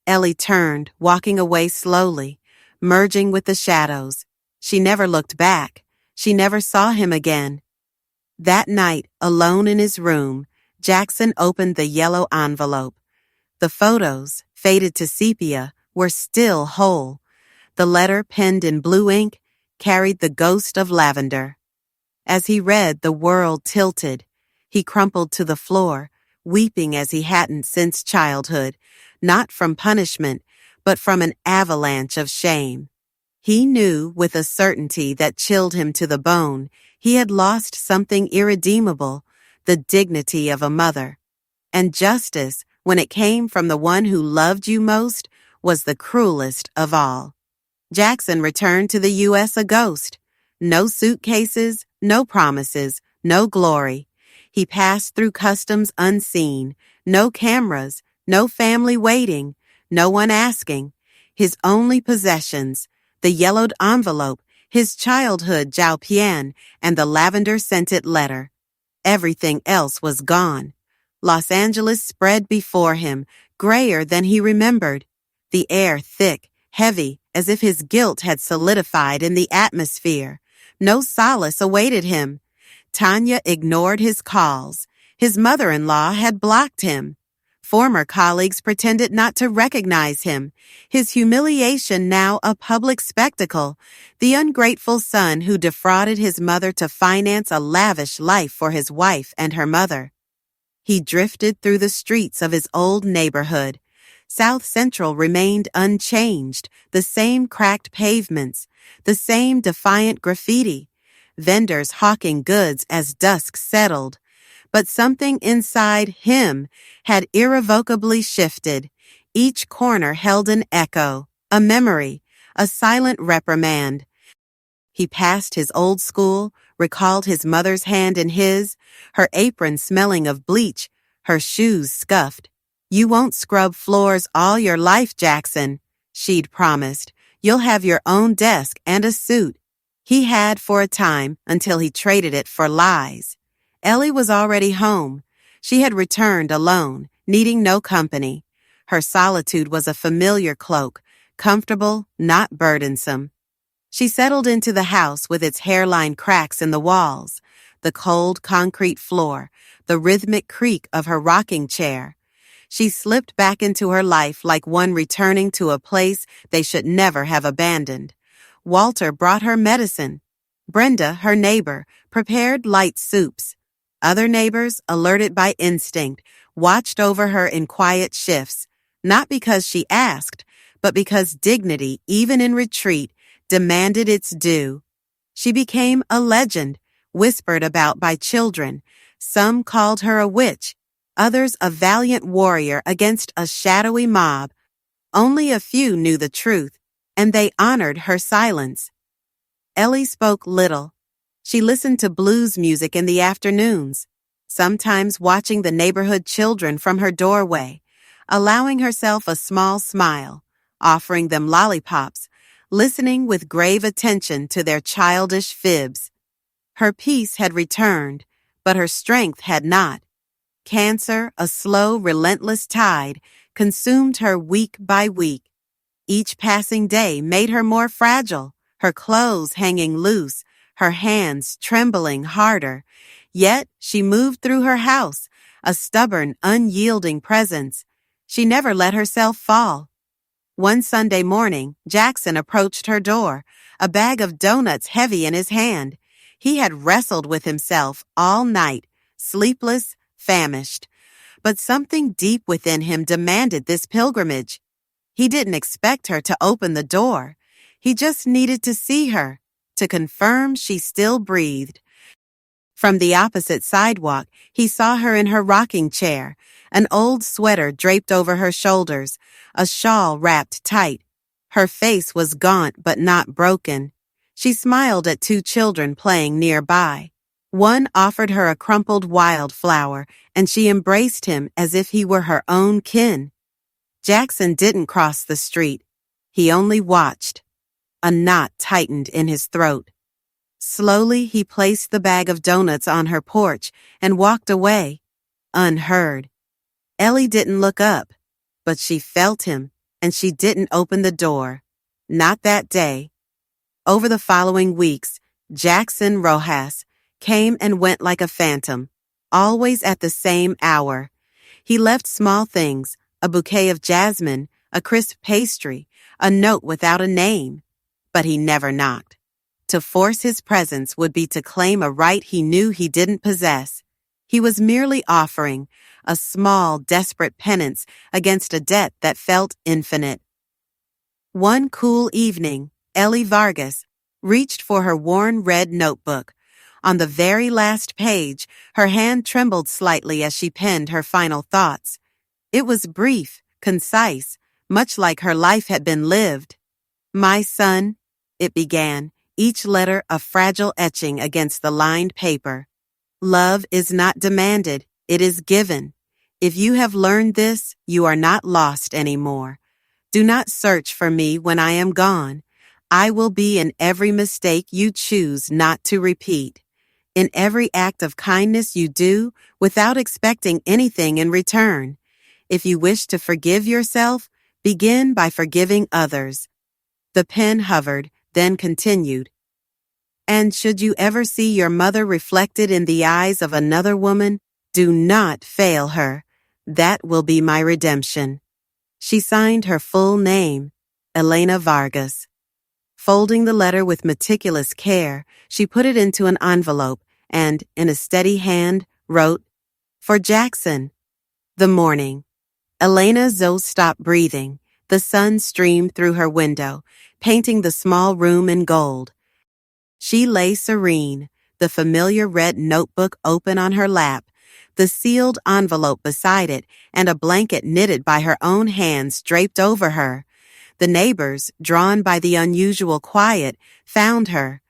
S1: Ellie turned, walking away slowly, merging with the shadows. She never looked back. She never saw him again. That night, alone in his room, Jackson opened the yellow envelope. The photos, faded to sepia, were still whole. The letter, penned in blue ink, carried the ghost of lavender. As he read, the world tilted. He crumpled to the floor, weeping as he hadn't since childhood, not from punishment, but from an avalanche of shame. He knew with a certainty that chilled him to the bone, he had lost something irredeemable, the dignity of a mother. And justice, when it came from the one who loved you most, was the cruelest of all. Jackson returned to the U.S. a ghost. No suitcases, no promises, no glory. He passed through customs unseen, no cameras, no family waiting, no one asking. His only possessions, the yellowed envelope, his childhood Jiao Pian, and the lavender-scented letter. Everything else was gone. Los Angeles spread before him, grayer than he remembered. The air thick, heavy, as if his guilt had solidified in the atmosphere. No solace awaited him. Tanya ignored his calls. His mother-in-law had blocked him. Former colleagues pretended not to recognize him. His humiliation now a public spectacle. The ungrateful son who defrauded his mother to finance a lavish life for his wife and her mother. He drifted through the streets of his old neighborhood. South Central remained unchanged, the same cracked pavements, the same defiant graffiti, vendors hawking goods as dusk settled. But something inside him had irrevocably shifted. Each corner held an echo, a memory, a silent reprimand. He passed his old school, recalled his mother's hand in his, her apron smelling of bleach, her shoes scuffed. "You won't scrub floors all your life, Jackson," she'd promised. "You'll have your own desk and a suit." He had for a time until he traded it for lies. Ellie was already home. She had returned alone, needing no company. Her solitude was a familiar cloak, comfortable, not burdensome. She settled into the house with its hairline cracks in the walls, the cold concrete floor, the rhythmic creak of her rocking chair. She slipped back into her life like one returning to a place they should never have abandoned. Walter brought her medicine. Brenda, her neighbor, prepared light soups. Other neighbors, alerted by instinct, watched over her in quiet shifts, not because she asked, but because dignity, even in retreat, demanded its due. She became a legend, whispered about by children. Some called her a witch. others a valiant warrior against a shadowy mob. Only a few knew the truth, and they honored her silence. Ellie spoke little. She listened to blues music in the afternoons, sometimes watching the neighborhood children from her doorway, allowing herself a small smile, offering them lollipops, listening with grave attention to their childish fibs. Her peace had returned, but her strength had not. Cancer, a slow, relentless tide, consumed her week by week. Each passing day made her more fragile, her clothes hanging loose, her hands trembling harder. Yet she moved through her house, a stubborn, unyielding presence. She never let herself fall. One Sunday morning, Jackson approached her door, a bag of donuts heavy in his hand. He had wrestled with himself all night, sleepless, famished. But something deep within him demanded this pilgrimage. He didn't expect her to open the door. He just needed to see her, to confirm she still breathed. From the opposite sidewalk, he saw her in her rocking chair, an old sweater draped over her shoulders, a shawl wrapped tight. Her face was gaunt but not broken. She smiled at two children playing nearby. One offered her a crumpled wildflower, and she embraced him as if he were her own kin. Jackson didn't cross the street. He only watched. A knot tightened in his throat. Slowly, he placed the bag of donuts on her porch and walked away, unheard. Ellie didn't look up, but she felt him, and she didn't open the door. Not that day. Over the following weeks, Jackson Rojas came and went like a phantom, always at the same hour. He left small things, a bouquet of jasmine, a crisp pastry, a note without a name. But he never knocked. To force his presence would be to claim a right he knew he didn't possess. He was merely offering a small, desperate penance against a debt that felt infinite. One cool evening, Ellie Vargas reached for her worn red notebook. On the very last page, her hand trembled slightly as she penned her final thoughts. It was brief, concise, much like her life had been lived. "My son," it began, each letter a fragile etching against the lined paper. "Love is not demanded, it is given. If you have learned this, you are not lost anymore. Do not search for me when I am gone. I will be in every mistake you choose not to repeat, in every act of kindness you do without expecting anything in return. If you wish to forgive yourself, begin by forgiving others." The pen hovered, then continued. "And should you ever see your mother reflected in the eyes of another woman, do not fail her. That will be my redemption." She signed her full name, Elena Vargas. Folding the letter with meticulous care, she put it into an envelope and, in a steady hand, wrote, "For Jackson." The morning. Elena Zoe stopped breathing. The sun streamed through her window, painting the small room in gold. She lay serene, the familiar red notebook open on her lap, the sealed envelope beside it, and a blanket knitted by her own hands draped over her. The neighbors, drawn by the unusual quiet, found her.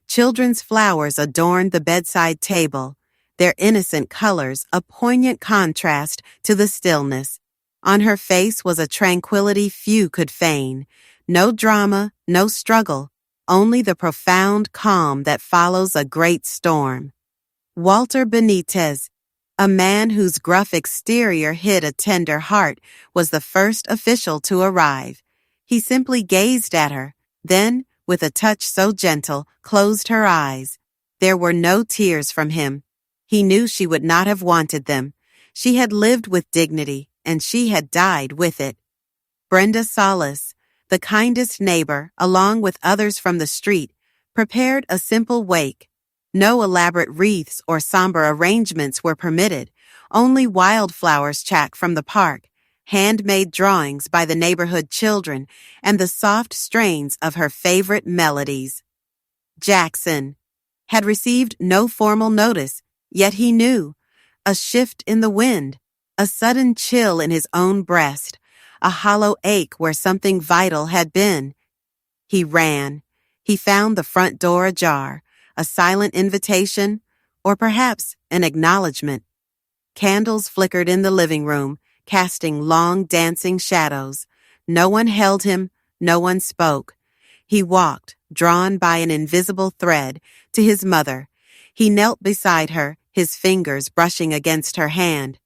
S1: Children's flowers adorned the bedside table, their innocent colors a poignant contrast to the stillness. On her face was a tranquility few could feign. No drama, no struggle, only the profound calm that follows a great storm. Walter Benitez, a man whose gruff exterior hid a tender heart, was the first official to arrive. He simply gazed at her, then, with a touch so gentle, closed her eyes. There were no tears from him. He knew she would not have wanted them. She had lived with dignity, and she had died with it. Brenda Salas, the kindest neighbor, along with others from the street, prepared a simple wake. No elaborate wreaths or somber arrangements were permitted, only wildflowers chacked from the park, handmade drawings by the neighborhood children, and the soft strains of her favorite melodies. Jackson had received no formal notice, yet he knew. A shift in the wind, A sudden chill in his own breast, a hollow ache where something vital had been. He ran. He found the front door ajar, a silent invitation, or perhaps an acknowledgement. Candles flickered in the living room, casting long dancing shadows. No one held him, no one spoke. He walked, drawn by an invisible thread, to his mother. He knelt beside her, his fingers brushing against her hand.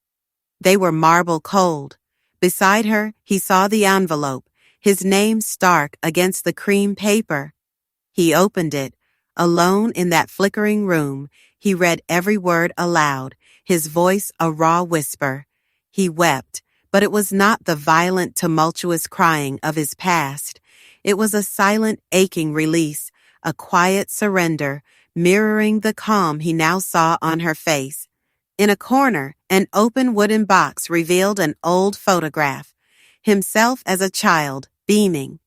S1: They were marble cold. Beside her, he saw the envelope, his name stark against the cream paper. He opened it. Alone in that flickering room, he read every word aloud, his voice a raw whisper. He wept, but it was not the violent, tumultuous crying of his past. It was a silent, aching release, a quiet surrender, mirroring the calm he now saw on her face. In a corner, an open wooden box revealed an old photograph, himself as a child, beaming.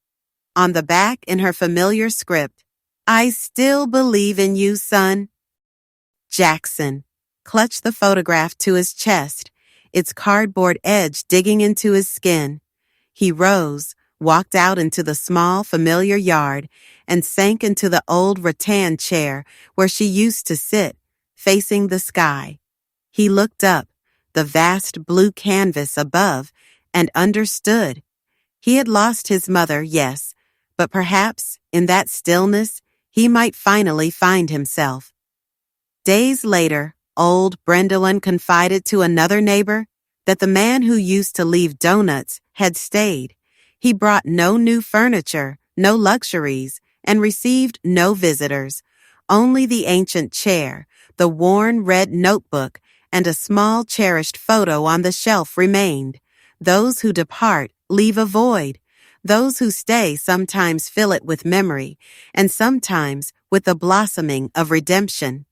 S1: On the back, in her familiar script, "I still believe in you, son." Jackson clutched the photograph to his chest, its cardboard edge digging into his skin. He rose, walked out into the small, familiar yard, and sank into the old rattan chair where she used to sit, facing the sky. He looked up, the vast blue canvas above, and understood. He had lost his mother, yes, but perhaps, in that stillness, he might finally find himself. Days later, old Brendelin confided to another neighbor that the man who used to leave donuts had stayed. He brought no new furniture, no luxuries, and received no visitors. Only the ancient chair, the worn red notebook, and a small cherished photo on the shelf remained. Those who depart leave a void. Those who stay sometimes fill it with memory, and sometimes with the blossoming of redemption.